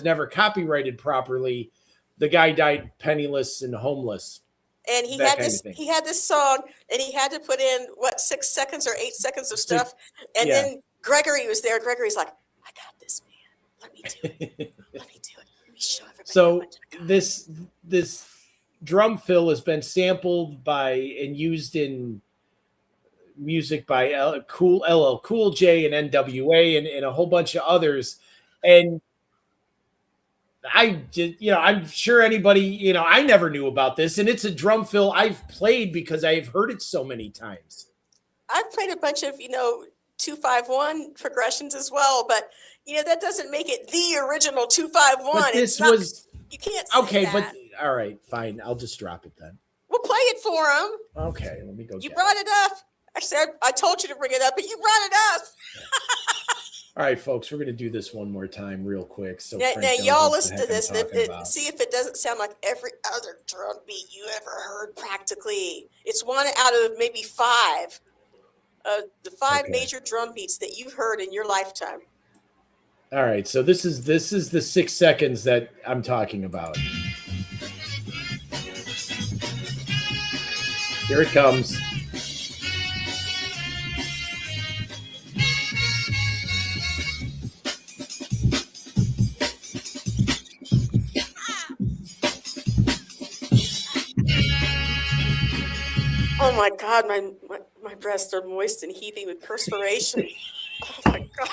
never copyrighted properly, the guy died penniless and homeless. And he that had kind this of thing. he had this song, and he had to put in 6 seconds or 8 seconds of stuff. And then Gregory was there. Gregory's like, I got this, man. Let me do it. Let me do it. Let me show everybody. So this drum fill has been sampled by and used in music by LL Cool J and NWA and a whole bunch of others. And I did, I'm sure anybody, I never knew about this. And it's a drum fill I've played because I've heard it so many times. I've played a bunch of, 2-5-1 progressions as well, but that doesn't make it the original 2-5-1. But this was you can't say okay, that. but all right, fine. I'll just drop it then. We'll play it for him. Okay, let me go. You brought it up. Actually, I told you to bring it up, but you brought it up. All right, folks, we're going to do this one more time real quick. So now y'all listen to this and see if it doesn't sound like every other drum beat you ever heard practically. It's one out of maybe 5. The 5 major drum beats that you've heard in your lifetime. All right, so this is the 6 seconds that I'm talking about. Here it comes. Oh my God, my breasts are moist and heaving with perspiration. Oh my God.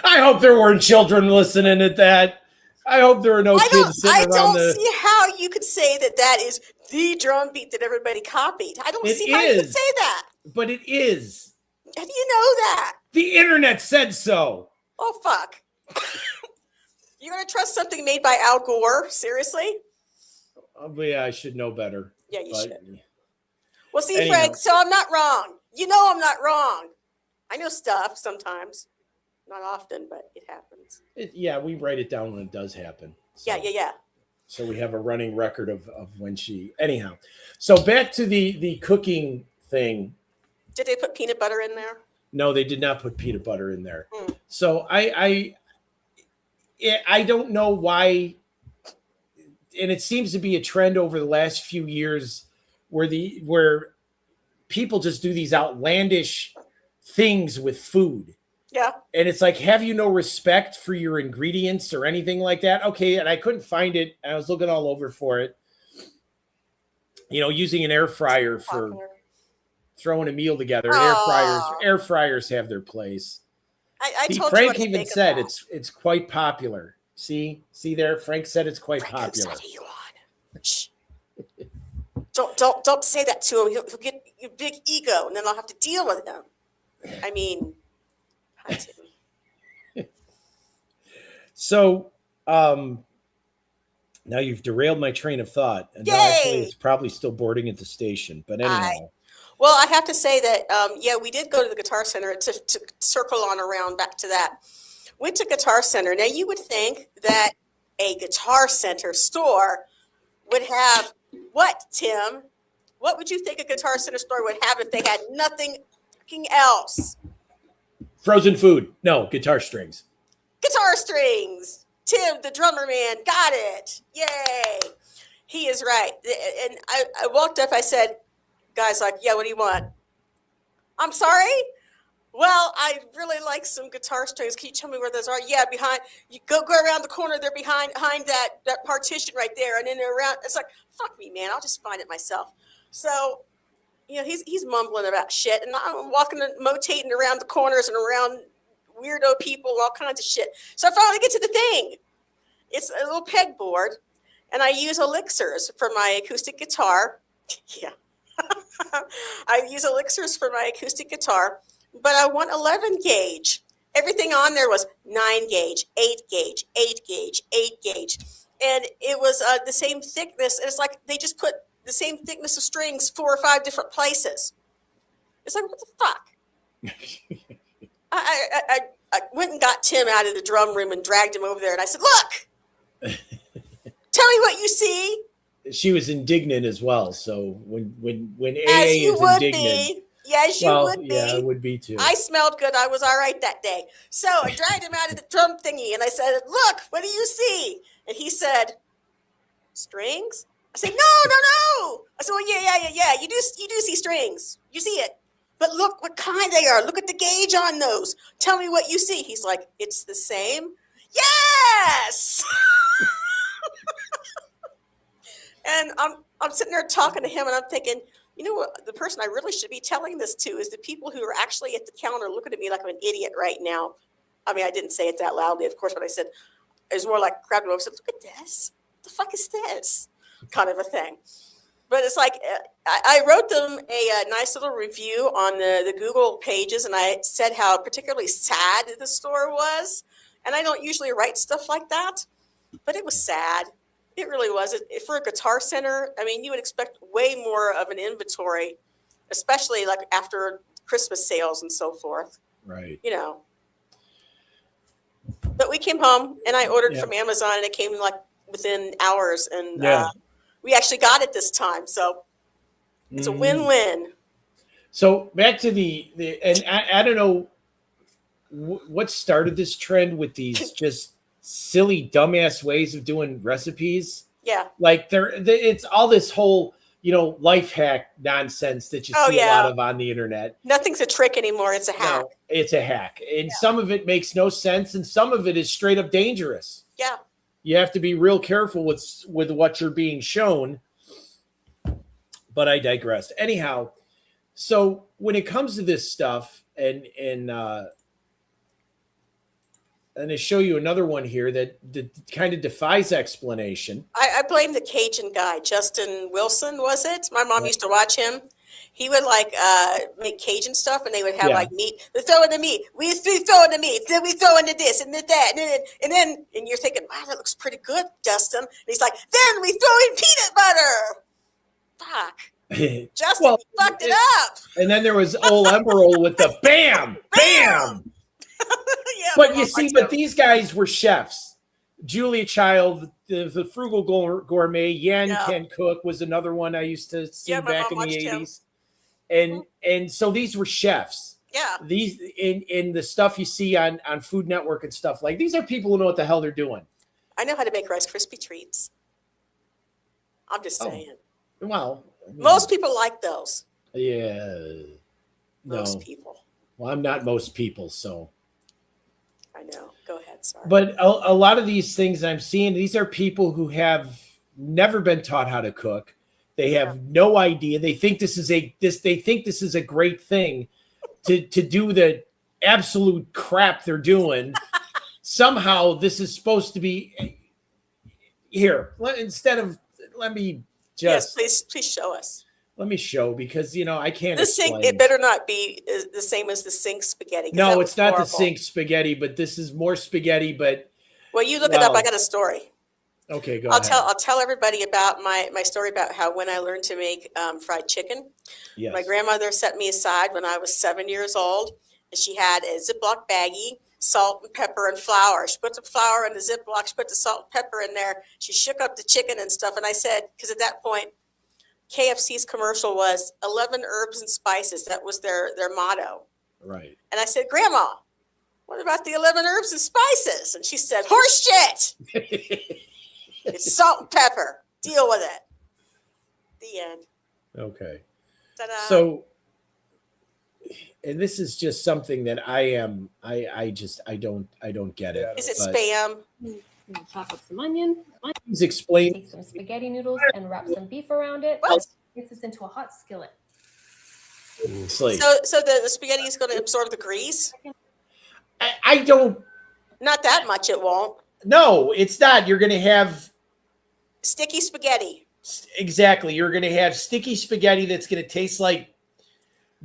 I hope there weren't children listening to that. I hope there are no kids sitting around the... I don't see how you could say that is the drum beat that everybody copied. I don't see how you could say that. But it is. How do you know that? The internet said so. Oh, fuck. You're going to trust something made by Al Gore? Seriously? Yeah, I should know better. Yeah, you should. Well, see, anyhow. Frank, so I'm not wrong. I'm not wrong. I know stuff sometimes. Not often, but it happens. We write it down when it does happen. So. Yeah. So we have a running record of when she... Anyhow, so back to the cooking thing. Did they put peanut butter in there? No, they did not put peanut butter in there. So I don't know why, and it seems to be a trend over the last few years where people just do these outlandish things with food. Yeah. And it's like, have you no respect for your ingredients or anything like that? Okay, and I couldn't find it. I was looking all over for it. Using an air fryer for throwing a meal together. Air fryers have their place. I told Frank you even said it's quite popular. See there? Frank said it's quite popular. Shh. Don't say that to him. He'll get a big ego, and then I'll have to deal with him. I mean, hi, Tim. So, now you've derailed my train of thought, and actually it's probably still boarding at the station. But anyhow. Well, I have to say that, we did go to the Guitar Center to circle on around back to that. Went to Guitar Center. Now, you would think that a Guitar Center store would have what, Tim? What would you think a Guitar Center store would have if they had nothing fucking else? Frozen food. No, guitar strings. Guitar strings. Tim, the drummer man, got it. Yay. He is right. And I walked up, I said, guy's like, yeah, what do you want? I'm sorry? Well, I really like some guitar strings. Can you tell me where those are? Yeah, behind. You go around the corner. They're behind that partition right there. And then they're around. It's like, fuck me, man. I'll just find it myself. So, he's mumbling about shit. And I'm walking and rotating around the corners and around weirdo people, all kinds of shit. So I finally get to the thing. It's a little pegboard. And I use elixirs for my acoustic guitar. Yeah. I use elixirs for my acoustic guitar, but I want 11 gauge. Everything on there was 9 gauge, 8 gauge, 8 gauge, 8 gauge. And it was the same thickness. And it's like they just put the same thickness of strings 4 or 5 different places. It's like, what the fuck? I went and got Tim out of the drum room and dragged him over there. And I said, look, tell me what you see. She was indignant as well. So when AA is indignant, yes, you would be. Yeah, I would be too. I smelled good. I was all right that day. So I dragged him out of the drum thingy, and I said, "Look, what do you see?" And he said, strings? I said, no. I said, well, yeah. You do see strings. You see it. But look what kind they are. Look at the gauge on those. Tell me what you see. He's like, it's the same? Yes! And I'm sitting there talking to him, and I'm thinking, you know what? The person I really should be telling this to is the people who are actually at the counter looking at me like I'm an idiot right now. I mean, I didn't say it that loudly, of course, but I said, it was more like crowd over. I said, look at this. What the fuck is this? Kind of a thing. But it's like, I wrote them a nice little review on the Google pages, and I said how particularly sad the store was. And I don't usually write stuff like that, but it was sad. It really was. For a Guitar Center, I mean, you would expect way more of an inventory, especially like after Christmas sales and so forth. Right. You know. But we came home, and I ordered from Amazon, and it came like within hours, and we actually got it this time. So it's a win-win. So back to and I don't know what started this trend with these just silly dumbass ways of doing recipes. Yeah. Like it's all this whole, life hack nonsense that you see a lot of on the internet. Nothing's a trick anymore. It's a hack. No, it's a hack. And some of it makes no sense, and some of it is straight up dangerous. Yeah. You have to be real careful with what you're being shown. But I digress. Anyhow, so when it comes to this stuff, and I show you another one here that kind of defies explanation. I blame the Cajun guy, Justin Wilson, was it? My mom used to watch him. He would make Cajun stuff, and they would have like meat. They throw in the meat. We throw in the meat. Then we throw into this and that, and you're thinking, wow, that looks pretty good, Justin. And he's like, then we throw in peanut butter. Fuck. Justin, you fucked it up. And then there was old Emerald with the bam, bam. But you see, these guys were chefs. Julia Child, the Frugal Gourmet, Yan Can Cook was another one I used to see back in the 80s. And so these were chefs. Yeah. These in the stuff you see on Food Network and stuff, like these are people who know what the hell they're doing. I know how to make Rice Krispie treats. I'm just saying. Well, most people like those. Yeah. Most people. Well, I'm not most people, so. I know. Go ahead. Sorry. But a lot of these things I'm seeing, these are people who have never been taught how to cook. They have no idea. They think this is a great thing to do the absolute crap they're doing. Somehow this is supposed to be here. Let me just please show us. Let me show, because I can't. The sink, it better not be the same as the sink spaghetti. No, it's not the sink spaghetti, but this is more spaghetti. But you look it up. I got a story. Okay, go ahead. I'll tell everybody about my story about how when I learned to make fried chicken. Yes. My grandmother set me aside when I was 7 years old, and she had a Ziploc baggie, salt and pepper and flour. She put the flour in the Ziploc. She put the salt and pepper in there. She shook up the chicken and stuff. And I said, because at that point, KFC's commercial was 11 herbs and spices. That was their motto. Right. And I said, Grandma, what about the 11 herbs and spices? And she said, horse shit. It's salt and pepper. Deal with it. The end. Okay. Ta-da. So, and this is just something that I don't get it. Is it spam? Chop up some onion. Please explain. Take some spaghetti noodles and wrap some beef around it. What? Mix this into a hot skillet. So the spaghetti is going to absorb the grease? I don't. Not that much, it won't. No, it's not. You're going to have sticky spaghetti. Exactly. You're going to have sticky spaghetti that's going to taste like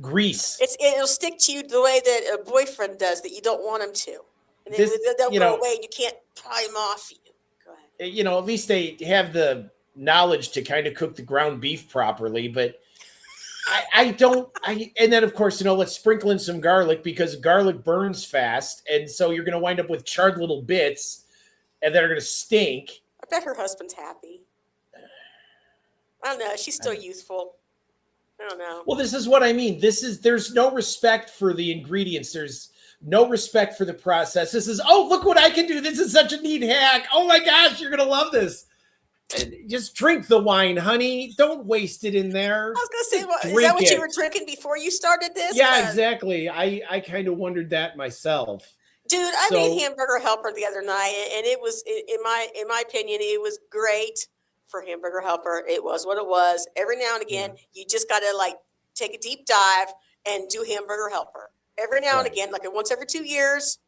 grease. It'll stick to you the way that a boyfriend does that you don't want him to. And then they'll go away and you can't pry them off you. Go ahead. At least they have the knowledge to kind of cook the ground beef properly, but I don't. And then, of course, let's sprinkle in some garlic, because garlic burns fast. And so you're going to wind up with charred little bits and that are going to stink. I bet her husband's happy. I don't know. She's still youthful. I don't know. Well, this is what I mean. There's no respect for the ingredients. no respect for the process. This is, oh, look what I can do. This is such a neat hack. Oh my gosh, you're going to love this. And just drink the wine, honey. Don't waste it in there. I was going to say, is that what you were drinking before you started this? Yeah, exactly. I kind of wondered that myself. Dude, I made Hamburger Helper the other night, and it was, in my opinion, it was great for Hamburger Helper. It was what it was. Every now and again, you just got to like take a deep dive and do Hamburger Helper. Every now and again, like once every 2 years.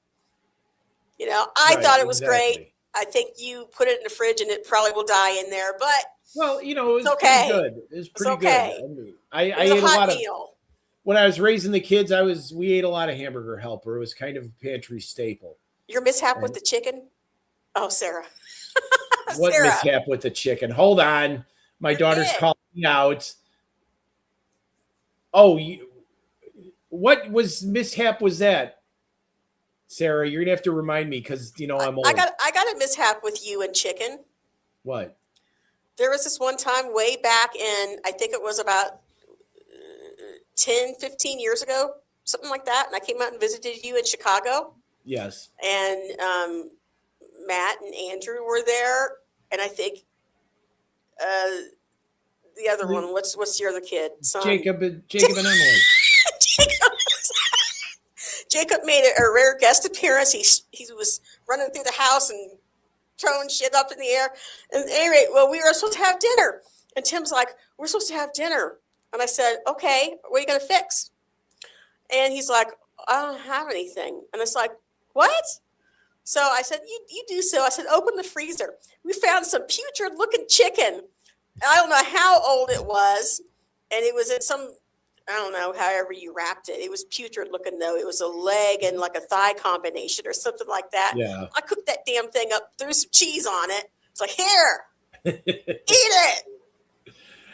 You know, I thought it was great. I think you put it in the fridge and it probably will die in there, but well, you know, it's okay. Pretty good. It's pretty okay. Good. I ate a lot meal. When I was raising the kids, we ate a lot of Hamburger Helper. It was kind of a pantry staple. Your mishap with the chicken? Oh, Sarah. What Sarah. Mishap with the chicken? Hold on. My daughter's calling me out. Oh, what was mishap was that? Sarah, you're gonna have to remind me because you know I'm old. I got a mishap with you and chicken. What? There was this one time way back in, I think it was about 10, 15 years ago, something like that. And I came out and visited you in Chicago. Yes. And Matt and Andrew were there, and I think the other one. What's the other kid? Jacob and Emily. Jacob made a rare guest appearance. He was running through the house and throwing shit up in the air. And at any rate, well, we were supposed to have dinner. And Tim's like, we're supposed to have dinner. And I said, okay, what are you going to fix? And he's like, I don't have anything. And it's like, what? So I said, you do so. I said, open the freezer. We found some putrid looking chicken. I don't know how old it was. And it was in some, I don't know, however you wrapped it. It was putrid looking, though. It was a leg and like a thigh combination or something like that. Yeah. I cooked that damn thing up, threw some cheese on it. It's like, here, eat it.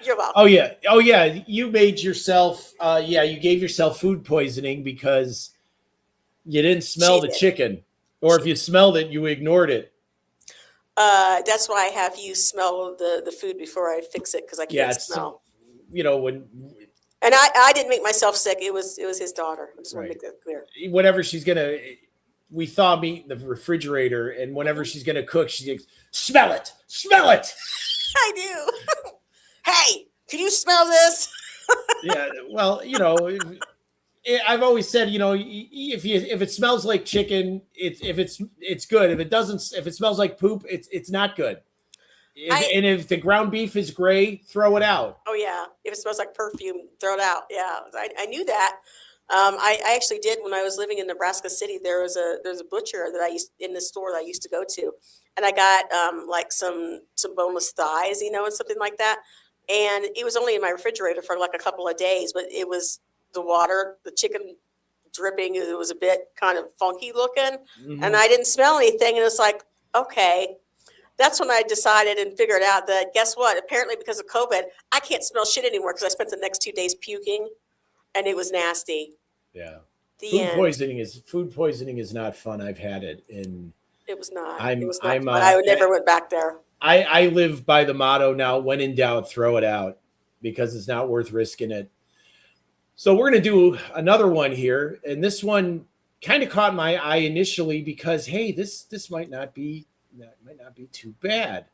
You're welcome. Oh, yeah. You made yourself, you gave yourself food poisoning because you didn't smell the chicken. Or if you smelled it, you ignored it. That's why I have you smell the food before I fix it because I can't smell. You know, when... And I didn't make myself sick. It was his daughter. I just want to make that clear. Whenever she's gonna, we thaw meat in the refrigerator, and whenever she's gonna cook, she goes, "Smell it, smell it." I do. Hey, can you smell this? Yeah. Well, you know, I've always said, you know, if it smells like chicken, it's good. If it smells like poop, it's not good. And if the ground beef is gray, throw it out. Oh yeah, if it smells like perfume, throw it out. Yeah, I knew that. I actually did when I was living in Nebraska City. There's a butcher that in the store that I used to go to, and I got like some boneless thighs, you know, and something like that. And it was only in my refrigerator for like a couple of days, but it was the water, the chicken dripping. It was a bit kind of funky looking, and I didn't smell anything. And it's like, okay. That's when I decided and figured out that, guess what? Apparently because of COVID, I can't smell shit anymore because I spent the next 2 days puking, and it was nasty. Yeah. Food poisoning is not fun. I've had it. And it was not. I never went back there. I live by the motto now, when in doubt, throw it out because it's not worth risking it. So we're going to do another one here. And this one kind of caught my eye initially because, hey, this might not be too bad.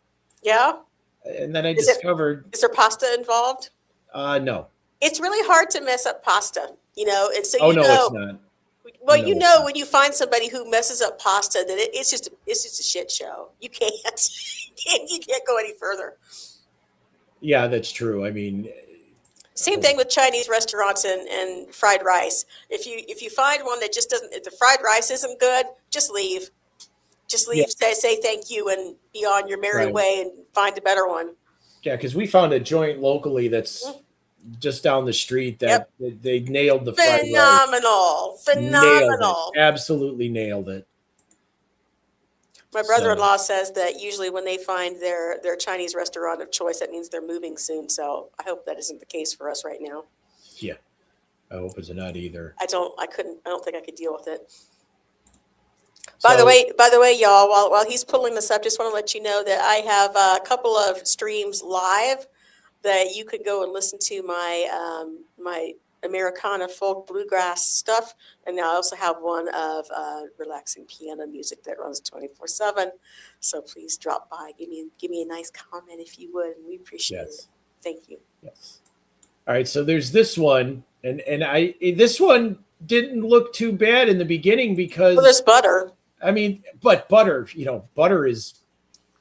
Yeah. And then I discovered. Is there pasta involved? No. It's really hard to mess up pasta, you know. And so it's not. Well, you know, when you find somebody who messes up pasta, that it's just a shit show. You can't go any further. Yeah, that's true. I mean, same thing with Chinese restaurants and fried rice. If you find one that just doesn't, if the fried rice isn't good, just leave. Just leave, say thank you, and be on your merry way and find a better one. Yeah, because we found a joint locally that's just down the street that they nailed the fried rice. Phenomenal. Absolutely nailed it. My brother-in-law says that usually when they find their Chinese restaurant of choice, that means they're moving soon. So I hope that isn't the case for us right now. Yeah, I hope it's not either. I don't think I could deal with it. By the way, y'all, while he's pulling this up, just want to let you know that I have a couple of streams live that you could go and listen to my Americana, folk, bluegrass stuff. And I also have one of relaxing piano music that runs 24/7. So please drop by, give me a nice comment if you would, and we appreciate it. Thank you. Yes. All right, so there's this one, and this one didn't look too bad in the beginning because there's butter. I mean, but butter, butter is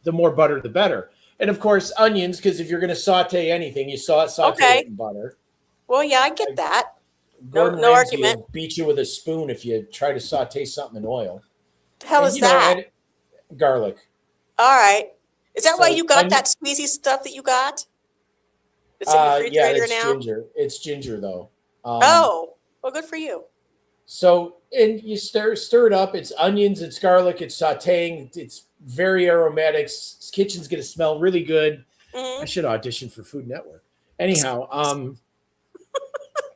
the more butter the better, and of course onions, because if you're going to saute anything, you saute it in butter. Well, yeah, I get that. Gordon no Ramsay argument. Will beat you with a spoon if you try to saute something in oil. The hell is that? Garlic. All right. Is that why you got that squeezy stuff that you got? It's in the refrigerator now? Ginger. It's ginger, though. Well, good for you. So, and you stir it up. It's onions, it's garlic, it's sauteing. It's very aromatic. This kitchen's going to smell really good. Mm-hmm. I should audition for Food Network. Anyhow,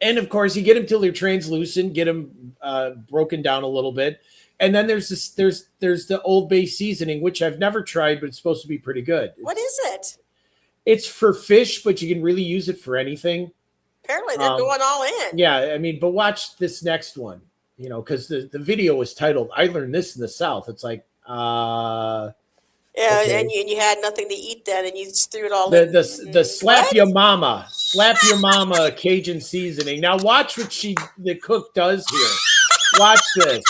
and of course, you get them till they're translucent, get them broken down a little bit. And then there's the Old Bay seasoning, which I've never tried, but it's supposed to be pretty good. What is it? It's for fish, but you can really use it for anything. Apparently, they're going all in. Yeah, I mean, but watch this next one, because the video was titled, I Learned This in the South. It's like, yeah, okay. and you had nothing to eat then, and you just threw it all in. The slap your mama Cajun seasoning. Now watch what the cook does here. Watch this.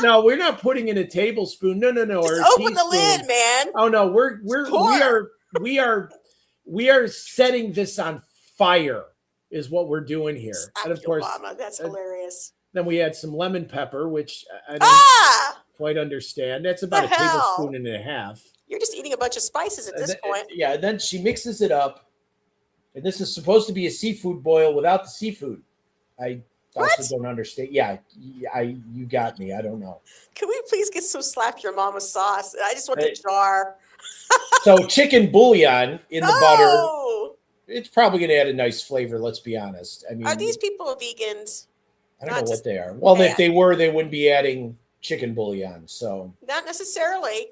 No, we're not putting in a tablespoon. No. Just open the lid, man. Oh no, we are setting this on fire. Is what we're doing here. Slap and of course, mama. That's hilarious. Then we add some lemon pepper, which I don't quite understand. That's about a tablespoon and a half. You're just eating a bunch of spices at this point. Yeah, and then she mixes it up. And this is supposed to be a seafood boil without the seafood. I also don't understand. Yeah, you got me. I don't know. Can we please get some slap your mama sauce? I just want the jar. So chicken bouillon in the butter. It's probably going to add a nice flavor. Let's be honest. I mean, are these people vegans? I don't know what they are. Well, if they were, they wouldn't be adding chicken bouillon. So not necessarily,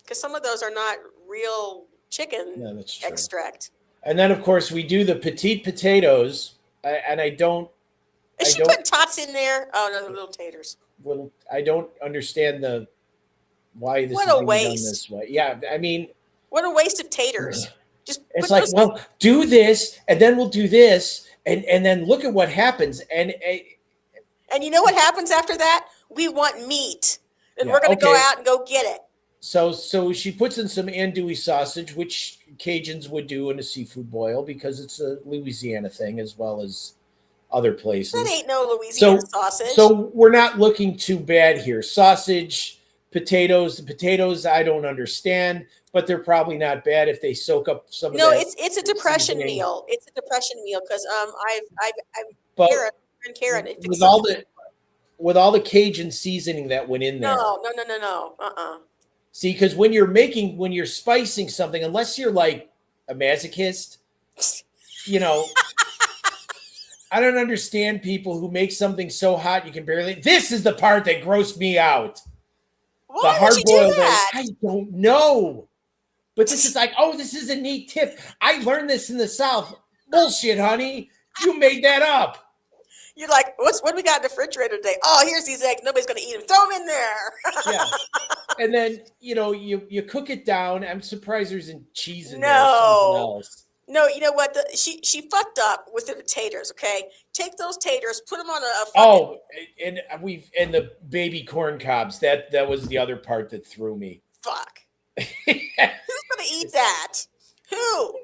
because some of those are not real chicken extract. And then, of course, we do the petite potatoes, and I don't. Is she putting tots in there? Oh no, the little taters. Well, I don't understand why this is being done this way. Yeah, I mean, what a waste of taters. It's like, well, do this, and then we'll do this, and then look at what happens. And you know what happens after that? We want meat, and we're going to go out and go get it. So she puts in some andouille sausage, which Cajuns would do in a seafood boil because it's a Louisiana thing as well as other places. That ain't no Louisiana sausage. So we're not looking too bad here. Sausage, potatoes. The potatoes I don't understand. But they're probably not bad if they soak up some of that. No, it's a depression meal. It's a depression meal because Karen with all the Cajun seasoning that went in there. No. See, because when you're spicing something, unless you're like a masochist, I don't understand people who make something so hot you can barely. This is the part that grossed me out. Why would you do that? I don't know. But this is like, this is a neat tip. I learned this in the South. Bullshit, honey. You made that up. You're like, what do we got in the refrigerator today? Oh, here's these eggs. Nobody's going to eat them. Throw them in there. Yeah. And then, you cook it down. I'm surprised there's cheese in there or something else. No, you know what? She fucked up with the taters, okay? Take those taters, put them on a and the baby corn cobs. That was the other part that threw me. Fuck. Who's gonna eat that? Who?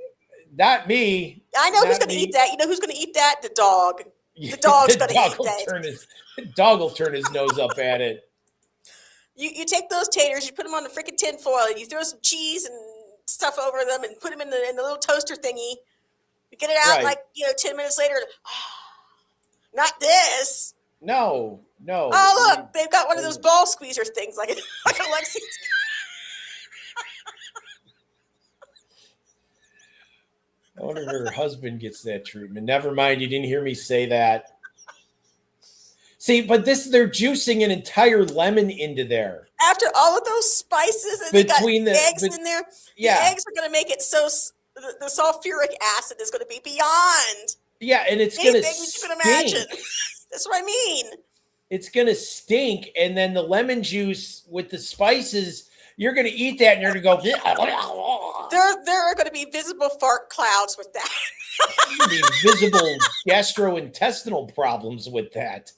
Not me. I know who's gonna eat that. You know who's gonna eat that? The dog. The dog's gonna eat that. The dog will turn his nose up at it. You take those taters, you put them on the freaking tin foil, and you throw some cheese and stuff over them, and put them in the little toaster thingy. You get it out 10 minutes later. Not this. No. Oh look, they've got one of those ball squeezer things like a Lexington. I wonder if her husband gets that treatment. Never mind, you didn't hear me say that. See, but they're juicing an entire lemon into there. After all of those spices and between the eggs in there, the eggs are going to make it so the sulfuric acid is going to be beyond. Yeah, and it's going to you can imagine. That's what I mean. It's going to stink, and then the lemon juice with the spices, you're going to eat that, and you're going to go. There are going to be visible fart clouds with that. Visible gastrointestinal problems with that.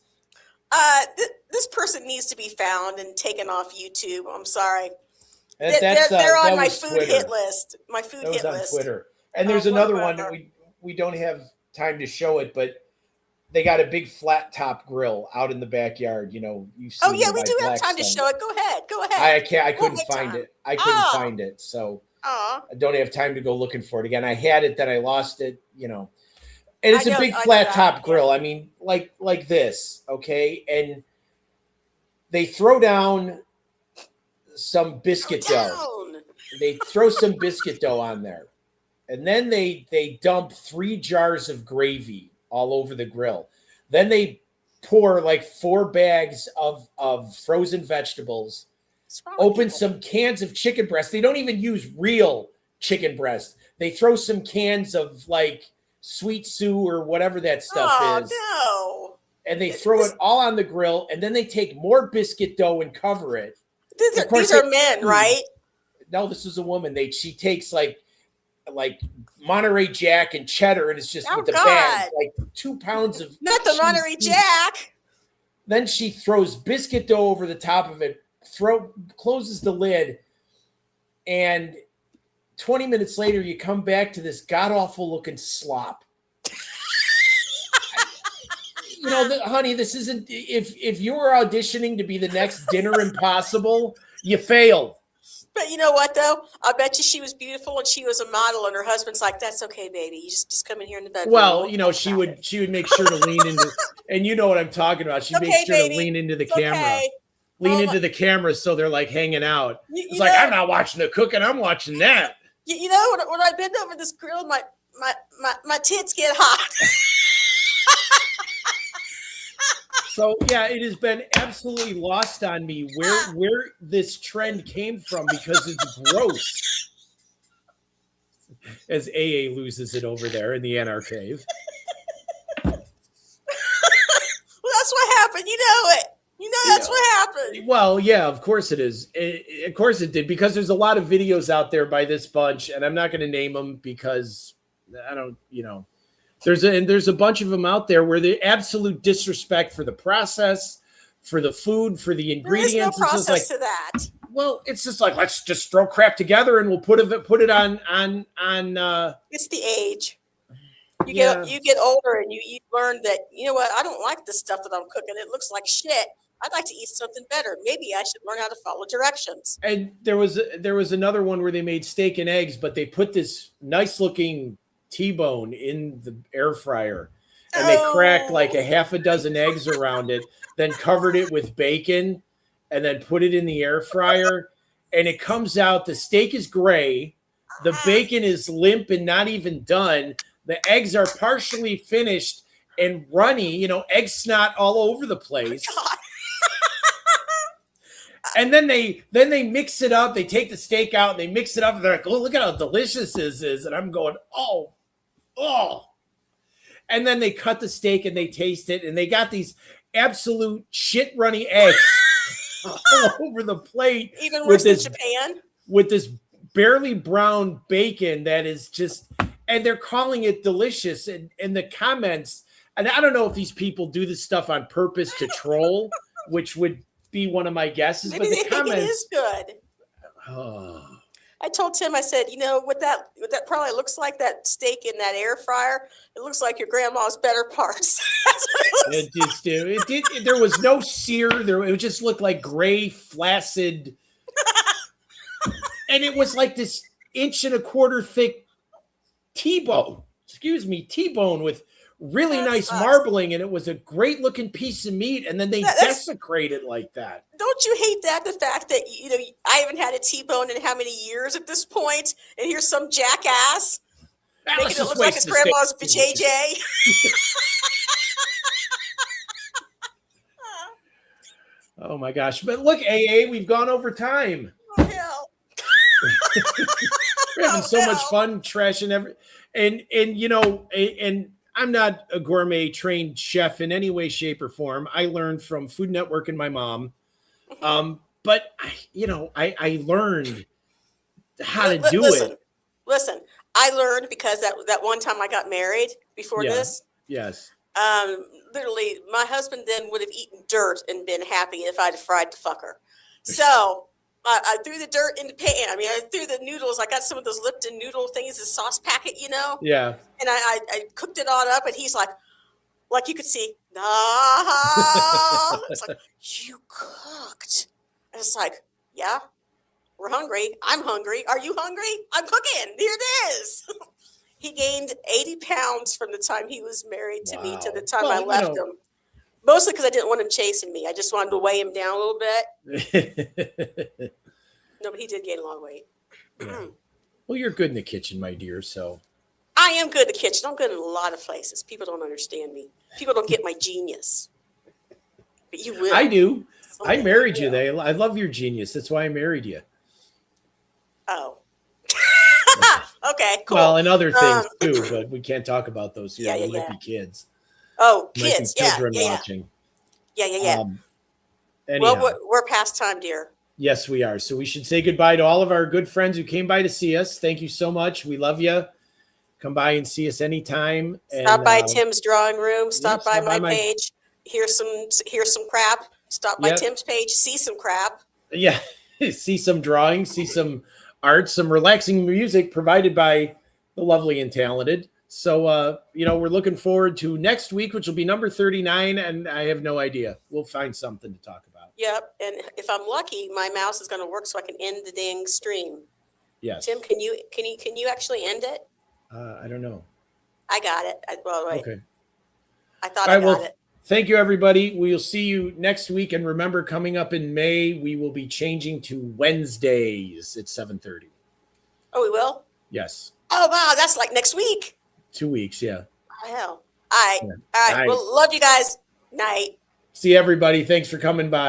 This person needs to be found and taken off YouTube. I'm sorry. They're on my food hit list. My food hit list on Twitter. And there's another one that we don't have time to show it, but they got a big flat top grill out in the backyard. You know, you see. Oh yeah, we do have time to show it. Go ahead. I couldn't find it. I couldn't find it, so I don't have time to go looking for it again. I had it, then I lost it. You know, and it's a big flat top grill. I mean, like this, okay? And they throw down some biscuit dough. They throw some biscuit dough on there, and then they dump 3 jars of gravy all over the grill. Then they pour like 4 bags of frozen vegetables, open some cans of chicken breast. They don't even use real chicken breast. They throw some cans of like Sweet Sue or whatever that stuff is. No. And they throw it all on the grill, and then they take more biscuit dough and cover it. These are men, right? No, this is a woman. She takes like Monterey Jack and cheddar, and it's just with the bag, like 2 pounds of not the Monterey Jack. Then she throws biscuit dough over the top of it, closes the lid, and 20 minutes later, you come back to this god-awful looking slop. You know, honey, this isn't. If you were auditioning to be the next Dinner Impossible, you failed. But you know what, though? I bet you she was beautiful and she was a model, and her husband's like, "That's okay, baby. You just come in here in the bedroom." Well, you know, she would make sure to lean into, and you know what I'm talking about. She'd make sure to lean into the camera, into the camera, so they're like hanging out. It's like, I'm not watching the cooking; I'm watching that. You know, when I bend over this grill, my tits get hot. So yeah, it has been absolutely lost on me where this trend came from, because it's gross. As AA loses it over there in the NR cave. Well, that's what happened. You know it. You know that's what happened. Well, yeah, of course it is. Of course it did, because there's a lot of videos out there by this bunch, and I'm not going to name them because I don't, you know. There's a bunch of them out there where the absolute disrespect for the process, for the food, for the ingredients. There is no process to that. Well, it's just like, let's just throw crap together and we'll put it on. It's the age. You get older and you learn that, you know what, I don't like the stuff that I'm cooking. It looks like shit. I'd like to eat something better. Maybe I should learn how to follow directions. And there was another one where they made steak and eggs, but they put this nice looking T-bone in the air fryer, and they cracked like a half a dozen eggs around it, then covered it with bacon, and then put it in the air fryer. And it comes out, the steak is gray, the bacon is limp and not even done, the eggs are partially finished and runny, you know, egg snot all over the place. And then they mix it up. They take the steak out and they mix it up, and they're like, "Oh, look at how delicious this is!" And I'm going, "Oh." And then they cut the steak and they taste it, and they got these absolute shit runny eggs all over the plate. Even worse than Japan. With this barely brown bacon that is just, and they're calling it delicious. And the comments, and I don't know if these people do this stuff on purpose to troll, which would be one of my guesses. Maybe but the comments, think it is good. I told Tim, I said, you know, what that probably looks like, that steak in that air fryer, it looks like your grandma's better parts. That's what it looks like. It did. There was no sear. It just looked like gray, flaccid. And it was like this 1.25 inch thick T-bone. T-bone with really nice marbling, and it was a great looking piece of meat, and then they desecrate it like that. Don't you hate that? The fact that, you know, I haven't had a T-bone in how many years at this point, and here's some jackass making it look like his grandma's JJ. Oh my gosh. But look, AA, we've gone over time. Oh hell. We're having so much fun trashing and you know, and I'm not a gourmet trained chef in any way, shape, or form. I learned from Food Network and my mom. But I learned how to do Listen, it. listen. I learned because that one time I got married before this. Yes. Literally, my husband then would have eaten dirt and been happy if I'd fried the fucker. So I threw the dirt in the pan. I mean, I threw the noodles. I got some of those Lipton noodle things, the sauce packet, Yeah. And I cooked it all up, and he's like you could see, nah. It's like, you cooked. And it's like, yeah, we're hungry. I'm hungry. Are you hungry? I'm cooking. Here it is. He gained 80 pounds from the time he was married to me to the time I left him. Mostly because I didn't want him chasing me. I just wanted to weigh him down a little bit. No, but he did gain a lot of weight. Yeah. Well, you're good in the kitchen, my dear, so. I am good in the kitchen. I'm good in a lot of places. People don't understand me. People don't get my genius. But you will. I do. Someday I married you. I love your genius. That's why I married you. Oh. Okay, cool. Well, and other things too, but we can't talk about those. Yeah, there might be kids. Oh, kids. Children watching. Yeah. Anyhow. Well, we're past time, dear. Yes, we are. So we should say goodbye to all of our good friends who came by to see us. Thank you so much. We love you. Come by and see us anytime. Stop by Tim's drawing room. Stop by my page. Here's some crap. Stop by Tim's page. See some crap. Yeah. See some drawings. See some art. Some relaxing music provided by the lovely and talented. So, we're looking forward to next week, which will be number 39. And I have no idea. We'll find something to talk about. Yep. And if I'm lucky, my mouse is going to work so I can end the dang stream. Yes. Tim, can you actually end it? I don't know. I got it. Wait. Okay. I thought I got it. Thank you, everybody. We'll see you next week. And remember, coming up in May, we will be changing to Wednesdays at 7:30. Oh, we will? Yes. Oh, wow. That's like next week. 2 weeks, yeah. Oh, hell. All right. Yeah. All right. Well, love you guys. Night. See everybody. Thanks for coming by.